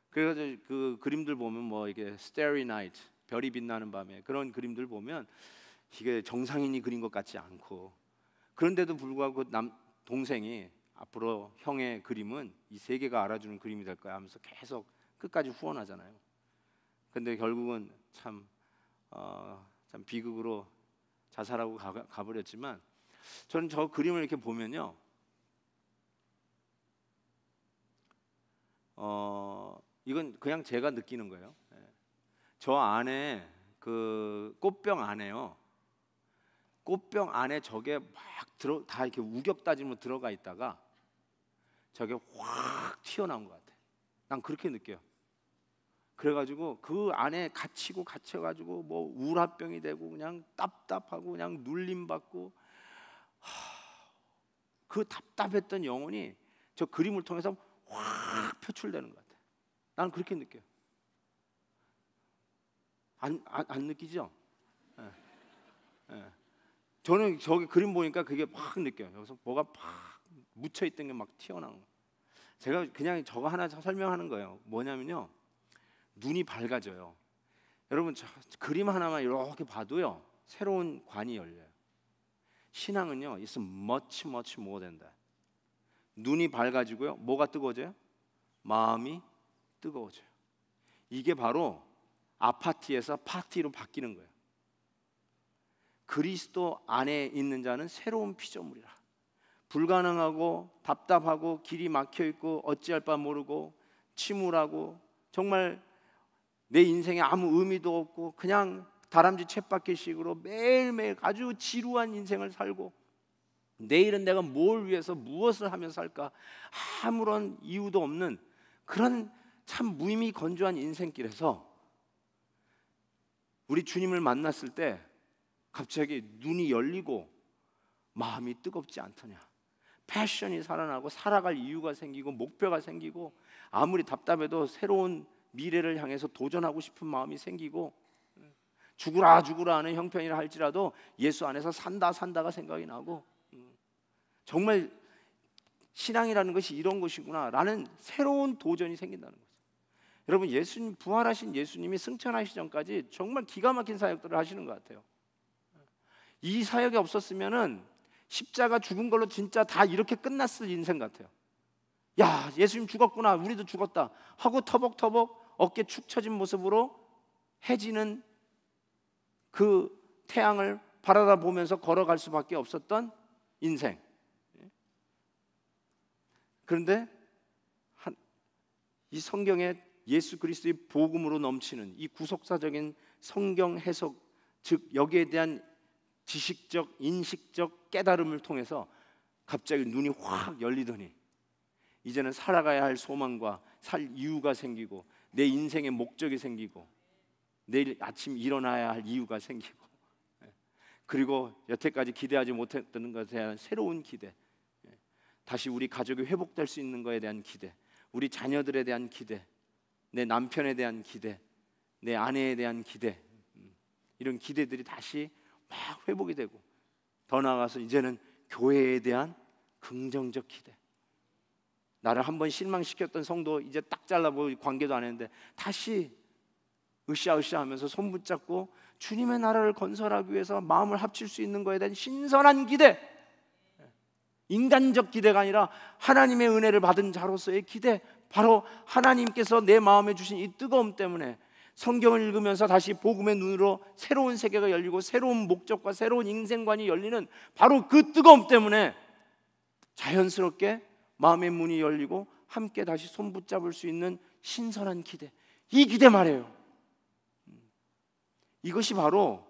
S1: 그래서 그 그림들 보면 뭐 이게 Starry Night, 별이 빛나는 밤에 그런 그림들 보면 이게 정상인이 그린 것 같지 않고, 그런데도 불구하고 동생이 앞으로 형의 그림은 이 세계가 알아주는 그림이 될 거야 하면서 계속 끝까지 후원하잖아요. 근데 결국은 참 비극으로 자살하고 가버렸지만, 저는 저 그림을 이렇게 보면요, 이건 그냥 제가 느끼는 거예요. 저 안에 그 꽃병 안에요, 꽃병 안에 저게 막 다 이렇게 우격다짐으로 들어가 있다가 저게 확 튀어나온 것 같아. 난 그렇게 느껴요. 그래가지고 그 안에 갇혀가지고 뭐 우라병이 되고 그냥 답답하고 그냥 눌림받고, 그 답답했던 영혼이 저 그림을 통해서 확 표출되는 것 같아요. 나는 그렇게 느껴요. 안 느끼죠? 네. 네. 저는 저기 그림 보니까 그게 막 느껴요. 여기서 뭐가 막 묻혀있던 게 막 튀어나온 거예요. 제가 그냥 저거 하나 설명하는 거예요. 뭐냐면요, 눈이 밝아져요. 여러분, 저 그림 하나만 이렇게 봐도요 새로운 관이 열려요. 신앙은요 it's much more than that. 눈이 밝아지고요, 뭐가 뜨거워져요? 마음이 뜨거워져요. 이게 바로 아파트에서 파티로 바뀌는 거예요. 그리스도 안에 있는 자는 새로운 피조물이라. 불가능하고 답답하고 길이 막혀있고 어찌할 바 모르고 침울하고 정말 내 인생에 아무 의미도 없고 그냥 다람쥐 쳇바퀴식으로 매일매일 아주 지루한 인생을 살고, 내일은 내가 뭘 위해서 무엇을 하며 살까 아무런 이유도 없는 그런 참 무의미 건조한 인생길에서 우리 주님을 만났을 때 갑자기 눈이 열리고 마음이 뜨겁지 않더냐, 패션이 살아나고 살아갈 이유가 생기고 목표가 생기고, 아무리 답답해도 새로운 미래를 향해서 도전하고 싶은 마음이 생기고, 죽으라 하는 형편이라 할지라도 예수 안에서 산다가 생각이 나고, 정말 신앙이라는 것이 이런 것이구나 라는 새로운 도전이 생긴다는 거죠. 여러분, 예수님, 부활하신 예수님이 승천하시기 전까지 정말 기가 막힌 사역들을 하시는 것 같아요. 이 사역이 없었으면은 십자가 죽은 걸로 진짜 다 이렇게 끝났을 인생 같아요. 야, 예수님 죽었구나, 우리도 죽었다 하고 터벅터벅 어깨 축 처진 모습으로 해지는 그 태양을 바라다 보면서 걸어갈 수밖에 없었던 인생. 그런데 이 성경에 예수 그리스도의 복음으로 넘치는 이 구속사적인 성경 해석, 즉 여기에 대한 지식적, 인식적 깨달음을 통해서 갑자기 눈이 확 열리더니 이제는 살아가야 할 소망과 살 이유가 생기고, 내 인생의 목적이 생기고, 내일 아침 일어나야 할 이유가 생기고, 그리고 여태까지 기대하지 못했던 것에 대한 새로운 기대, 다시 우리 가족이 회복될 수 있는 것에 대한 기대, 우리 자녀들에 대한 기대, 내 남편에 대한 기대, 내 아내에 대한 기대, 이런 기대들이 다시 막 회복이 되고, 더 나아가서 이제는 교회에 대한 긍정적 기대, 나를 한번 실망시켰던 성도 이제 딱 잘라보고 관계도 안 했는데 다시 으쌰으쌰 하면서 손 붙잡고 주님의 나라를 건설하기 위해서 마음을 합칠 수 있는 것에 대한 신선한 기대, 인간적 기대가 아니라 하나님의 은혜를 받은 자로서의 기대, 바로 하나님께서 내 마음에 주신 이 뜨거움 때문에 성경을 읽으면서 다시 복음의 눈으로 새로운 세계가 열리고 새로운 목적과 새로운 인생관이 열리는 바로 그 뜨거움 때문에 자연스럽게 마음의 문이 열리고 함께 다시 손 붙잡을 수 있는 신선한 기대, 이 기대 말이에요. 이것이 바로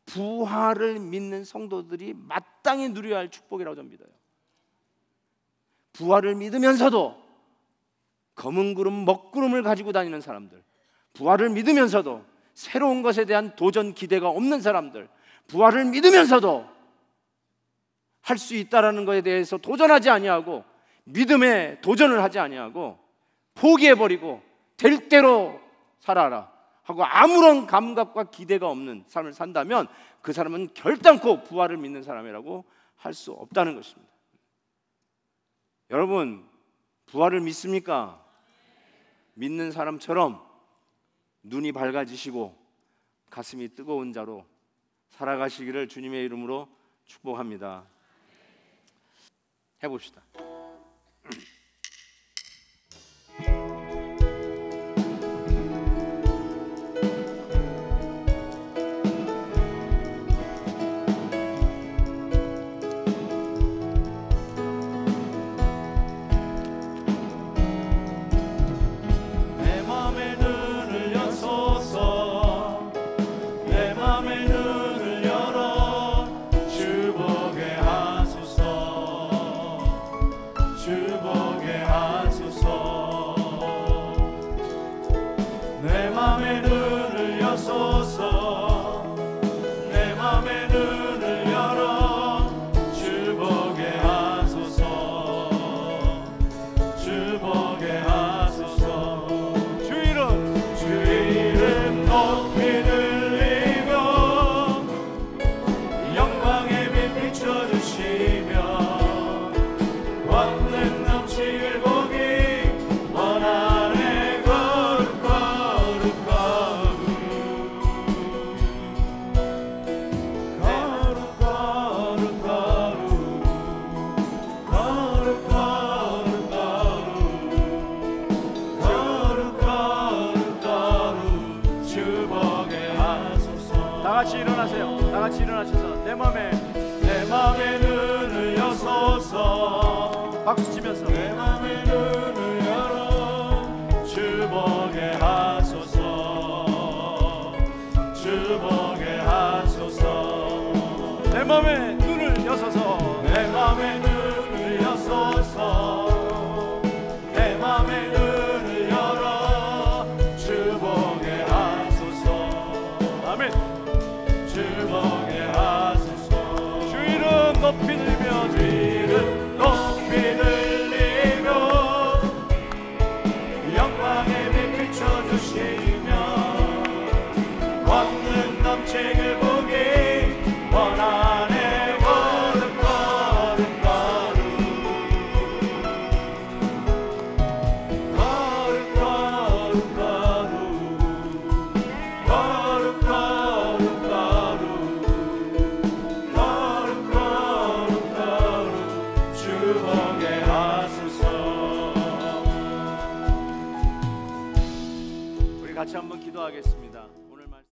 S1: 부활을 믿는 성도들이 마땅히 누려야 할 축복이라고 저는 믿어요. 부활을 믿으면서도 검은 구름, 먹구름을 가지고 다니는 사람들, 부활을 믿으면서도 새로운 것에 대한 도전 기대가 없는 사람들, 부활을 믿으면서도 할 수 있다라는 것에 대해서 도전하지 아니하고 믿음에 도전을 하지 아니하고 포기해버리고 될 대로 살아라 하고 아무런 감각과 기대가 없는 삶을 산다면 그 사람은 결단코 부활을 믿는 사람이라고 할 수 없다는 것입니다. 여러분, 부활을 믿습니까? 믿는 사람처럼 눈이 밝아지시고 가슴이 뜨거운 자로 살아가시기를 주님의 이름으로 축복합니다. 해봅시다.
S2: 같이 일어나셔서 내 맘에 눈을 여소서. 박수 치면서 내 맘의 눈을 열어 주 보게 하소서. 주 보게 하소서. 내 맘의 눈을 여소서. 내 맘의 눈을 여소서. 내 맘의 눈을 열어 주 보게 하소서. 아멘. 주 보게 하소서. 주 이름 높이 들며 주 이름 높이 들리고 영광의 빛 비춰주시며 광는 넘치길 보기 원하네. 걸음 걸음 걸음 걸음 걸음 걸음 걸음 걸음 주 보게 하소서.
S1: 우리 같이 한번 기도하겠습니다.